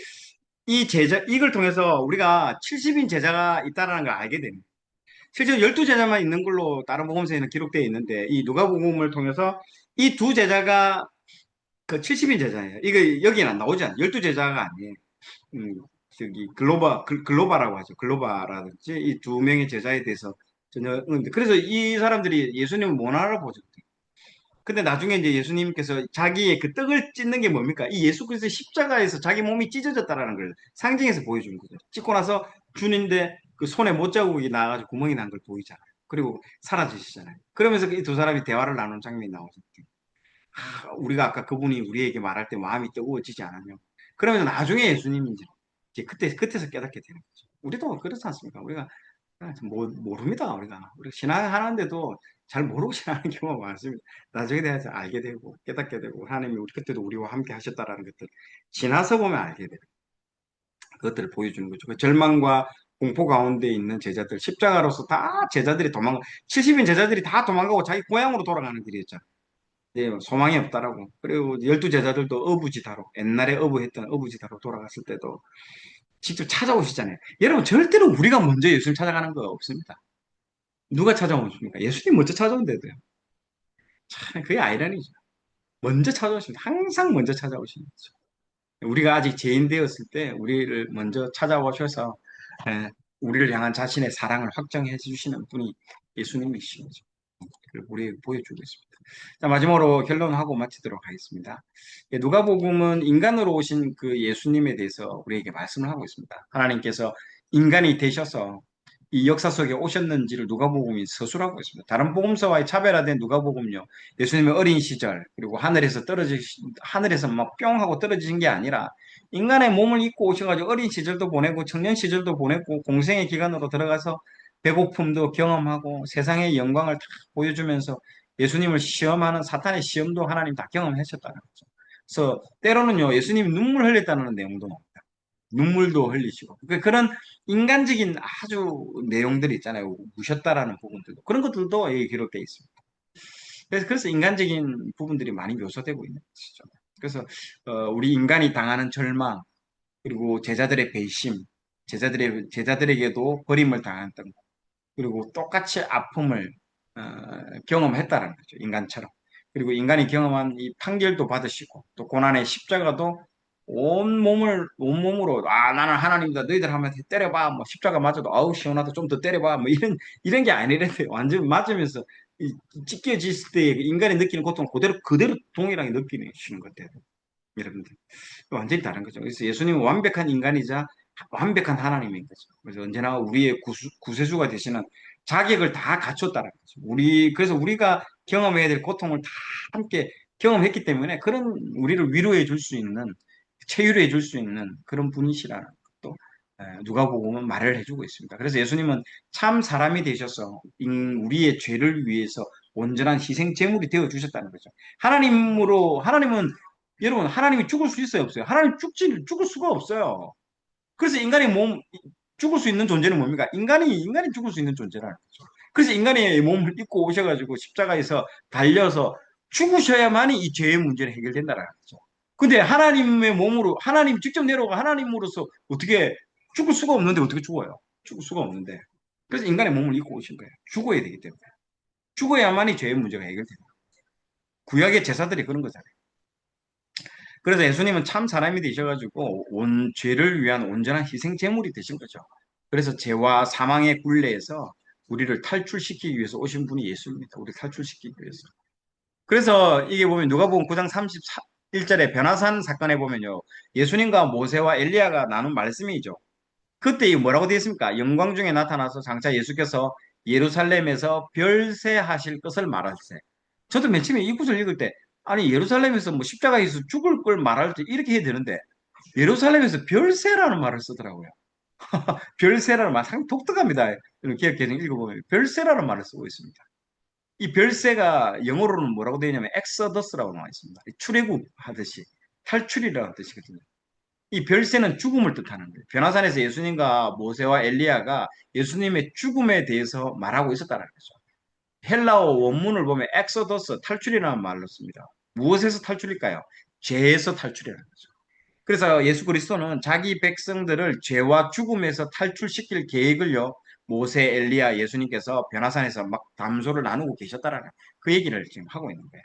A: 이 제자 이걸 통해서 우리가 70인 제자가 있다라는 걸 알게 됩니다. 실제로 12제자만 있는 걸로 다른 복음서에는 기록되어 있는데 이 누가복음을 통해서 이 두 제자가 그 70인 제자예요. 이거 여기는 안 나오지 않아요. 12제자가 아니에요. 음, 저기 글로바라고 하죠. 글로바라든지 이 두 명의 제자에 대해서 전혀 그래서 이 사람들이 예수님을 못 알아보죠. 근데 나중에 이제 예수님께서 자기의 그 떡을 찢는 게 뭡니까? 이 예수 그리스도의 십자가에서 자기 몸이 찢어졌다라는 걸 상징해서 보여주는 거죠. 찢고 나서 주는데 그 손에 못자국이 나가지고 구멍이 난 걸 보이잖아요. 그리고 사라지시잖아요. 그러면서 이 두 사람이 대화를 나누는 장면이 나오죠. 우리가 아까 그분이 우리에게 말할 때 마음이 뜨거워지지 않았냐. 그러면서 나중에 예수님이 이제 그때서 깨닫게 되는 거죠. 우리도 그렇지 않습니까? 우리가 모릅니다. 우리가 신앙하는데도 잘 모르고 신앙하는 경우가 많습니다. 나중에 대해서 알게 되고 깨닫게 되고 하나님이 그때도 우리와 함께 하셨다라는 것들 지나서 보면 알게 돼요. 그것들을 보여주는 거죠. 그 절망과 공포 가운데 있는 제자들 십자가로서 다 제자들이 70인 제자들이 다 도망가고 자기 고향으로 돌아가는 길이었죠. 예, 소망이 없다라고. 그리고 12제자들도 어부지다로, 옛날에 어부했던 어부지다로 돌아갔을 때도 직접 찾아오시잖아요. 여러분, 절대로 우리가 먼저 예수님 찾아가는 거 없습니다. 누가 찾아오십니까? 예수님 먼저 찾아온대도요. 참, 그게 아이러니죠. 먼저 찾아오십니다. 항상 먼저 찾아오시는 거죠. 우리가 아직 죄인 되었을 때 우리를 먼저 찾아오셔서 예, 우리를 향한 자신의 사랑을 확정해 주시는 분이 예수님이시죠. 그걸 우리에게 보여주고 있습니다. 자, 마지막으로 결론하고 마치도록 하겠습니다. 예, 누가복음은 인간으로 오신 그 예수님에 대해서 우리에게 말씀을 하고 있습니다. 하나님께서 인간이 되셔서 이 역사 속에 오셨는지를 누가복음이 서술하고 있습니다. 다른 복음서와의 차별화된 누가복음요. 예수님의 어린 시절 그리고 하늘에서 막 뿅 하고 떨어지신 게 아니라 인간의 몸을 입고 오셔가지고 어린 시절도 보내고 청년 시절도 보내고 공생의 기간으로 들어가서 배고픔도 경험하고 세상의 영광을 다 보여주면서 예수님을 시험하는 사탄의 시험도 하나님 다 경험하셨다는 거죠. 그래서 때로는요, 예수님이 눈물 흘렸다는 내용도 나옵니다. 눈물도 흘리시고. 그런 인간적인 아주 내용들이 있잖아요. 우셨다라는 부분들도. 그런 것들도 여기 기록되어 있습니다. 그래서 인간적인 부분들이 많이 묘사되고 있는 것이죠. 그래서 우리 인간이 당하는 절망, 그리고 제자들의 배심, 제자들에게도 버림을 당했던 것, 그리고 똑같이 아픔을 경험했다는 거죠. 인간처럼. 그리고 인간이 경험한 이 판결도 받으시고 또 고난의 십자가도 온몸으로 나는 하나님이다 너희들 하면 때려봐 뭐 십자가 맞아도 아우 시원하다 좀 더 때려봐 뭐 이런 게 아니랬는데 완전 맞으면서 찢겨졌을 때 인간이 느끼는 고통을 그대로 동일하게 느끼시는 것 같아요. 여러분들 완전히 다른 거죠. 그래서 예수님은 완벽한 인간이자 완벽한 하나님인 거죠. 그래서 언제나 우리의 구세주가 되시는 자격을 다 갖췄다는 거죠. 그래서 우리가 경험해야 될 고통을 다 함께 경험했기 때문에 그런 우리를 위로해 줄 수 있는, 체휼해 줄 수 있는 그런 분이시라는 것도 누가복음은 말을 해주고 있습니다. 그래서 예수님은 참 사람이 되셔서 우리의 죄를 위해서 온전한 희생 제물이 되어 주셨다는 거죠. 하나님은 여러분 하나님이 죽을 수 있어요 없어요? 하나님 죽을 수가 없어요. 그래서 인간의 몸 죽을 수 있는 존재는 뭡니까? 인간이 죽을 수 있는 존재라는 거죠. 그래서 인간의 몸을 입고 오셔가지고 십자가에서 달려서 죽으셔야만이 이 죄의 문제는 해결된다는 거죠. 근데 하나님의 몸으로 하나님 직접 내려오고 하나님으로서 어떻게 죽을 수가 없는데 어떻게 죽어요? 죽을 수가 없는데. 그래서 인간의 몸을 입고 오신 거예요. 죽어야 되기 때문에. 죽어야만이 죄의 문제가 해결됩니다. 구약의 제사들이 그런 거잖아요. 그래서 예수님은 참 사람이 되셔가지고 온 죄를 위한 온전한 희생 제물이 되신 거죠. 그래서 죄와 사망의 굴레에서 우리를 탈출시키기 위해서 오신 분이 예수입니다. 우리 탈출시키기 위해서. 그래서 이게 보면 누가복음 9장 31절에 변화산 사건에 보면요. 예수님과 모세와 엘리야가 나눈 말씀이죠. 그때 이 뭐라고 되어 있습니까? 영광 중에 나타나서 장차 예수께서 예루살렘에서 별세하실 것을 말할세. 저도 맨 처음에 이 구절 읽을 때 아니 예루살렘에서 뭐 십자가에서 죽을 걸 말할 때 이렇게 해야 되는데 예루살렘에서 별세라는 말을 쓰더라고요. 별세라는 말 상당히 독특합니다. 기억해서 읽어보면 별세라는 말을 쓰고 있습니다. 이 별세가 영어로는 뭐라고 되어 있냐면 엑서더스라고 나와 있습니다. 출애굽 하듯이 탈출이라는 뜻이거든요. 이 별세는 죽음을 뜻하는 거예요. 변화산에서 예수님과 모세와 엘리야가 예수님의 죽음에 대해서 말하고 있었다는 거죠. 헬라어 원문을 보면 엑소더스, 탈출이라는 말로 씁니다. 무엇에서 탈출일까요? 죄에서 탈출이라는 거죠. 그래서 예수 그리스도는 자기 백성들을 죄와 죽음에서 탈출시킬 계획을요, 모세, 엘리야, 예수님께서 변화산에서 막 담소를 나누고 계셨다라는 그 얘기를 지금 하고 있는 거예요.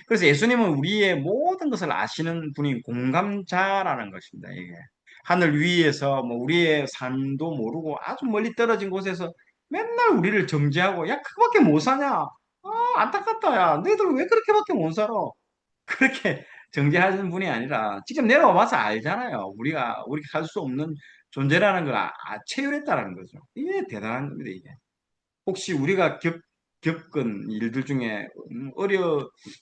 A: 그래서 예수님은 우리의 모든 것을 아시는 분인 공감자라는 것입니다. 이게 하늘 위에서 뭐 우리의 삶도 모르고 아주 멀리 떨어진 곳에서 맨날 우리를 정죄하고 야 그거밖에 못 사냐? 안타깝다 야 너희들 왜 그렇게밖에 못 살아? 그렇게 정죄하시는 분이 아니라 직접 내려와 봐서 알잖아요. 우리가 할 수 없는 존재라는 걸 체휼했다라는 거죠. 이게 대단한 겁니다, 이게. 혹시 우리가 겪은 일들 중에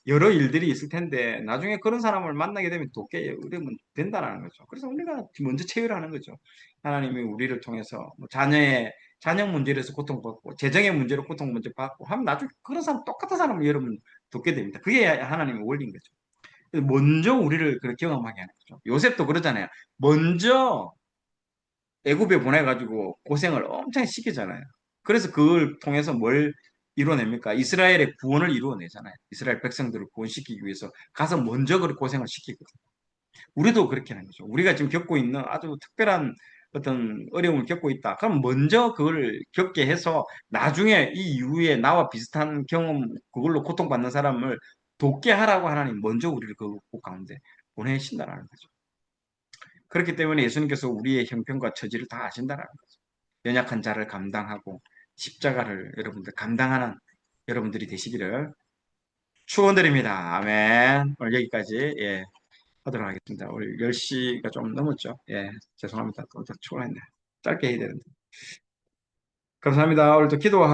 A: 여러 일들이 있을 텐데 나중에 그런 사람을 만나게 되면 돕게 이러면 된다는 거죠. 그래서 우리가 먼저 체휼하는 거죠. 하나님이 우리를 통해서 뭐 자녀 문제로 해서 고통받고 재정의 문제로 고통 먼저 받고 하면 나중에 그런 사람 똑같은 사람을 여러분 돕게 됩니다. 그게 하나님의 원리인 거죠. 먼저 우리를 그렇게 경험하게 하는 거죠. 요셉도 그러잖아요. 먼저 애굽에 보내가지고 고생을 엄청 시키잖아요. 그래서 그걸 통해서 뭘 이뤄냅니까? 이스라엘의 구원을 이루어내잖아요. 이스라엘 백성들을 구원시키기 위해서 가서 먼저 그 고생을 시키거든요. 우리도 그렇게 하는 거죠. 우리가 지금 겪고 있는 아주 특별한 어떤 어려움을 겪고 있다. 그럼 먼저 그걸 겪게 해서 나중에 이 이후에 나와 비슷한 경험, 그걸로 고통받는 사람을 돕게 하라고 하나님 먼저 우리를 그 가운데 보내신다라는 거죠. 그렇기 때문에 예수님께서 우리의 형편과 처지를 다 아신다라는 거죠. 연약한 자를 감당하고 십자가를 여러분들 감당하는 여러분들이 되시기를 축원드립니다. 아멘. 오늘 여기까지 하도록 하겠습니다. 오늘 10시가 좀 넘었죠. 죄송합니다. 또 초라했네. 짧게 해야 되는데. 감사합니다. 오늘도 기도하고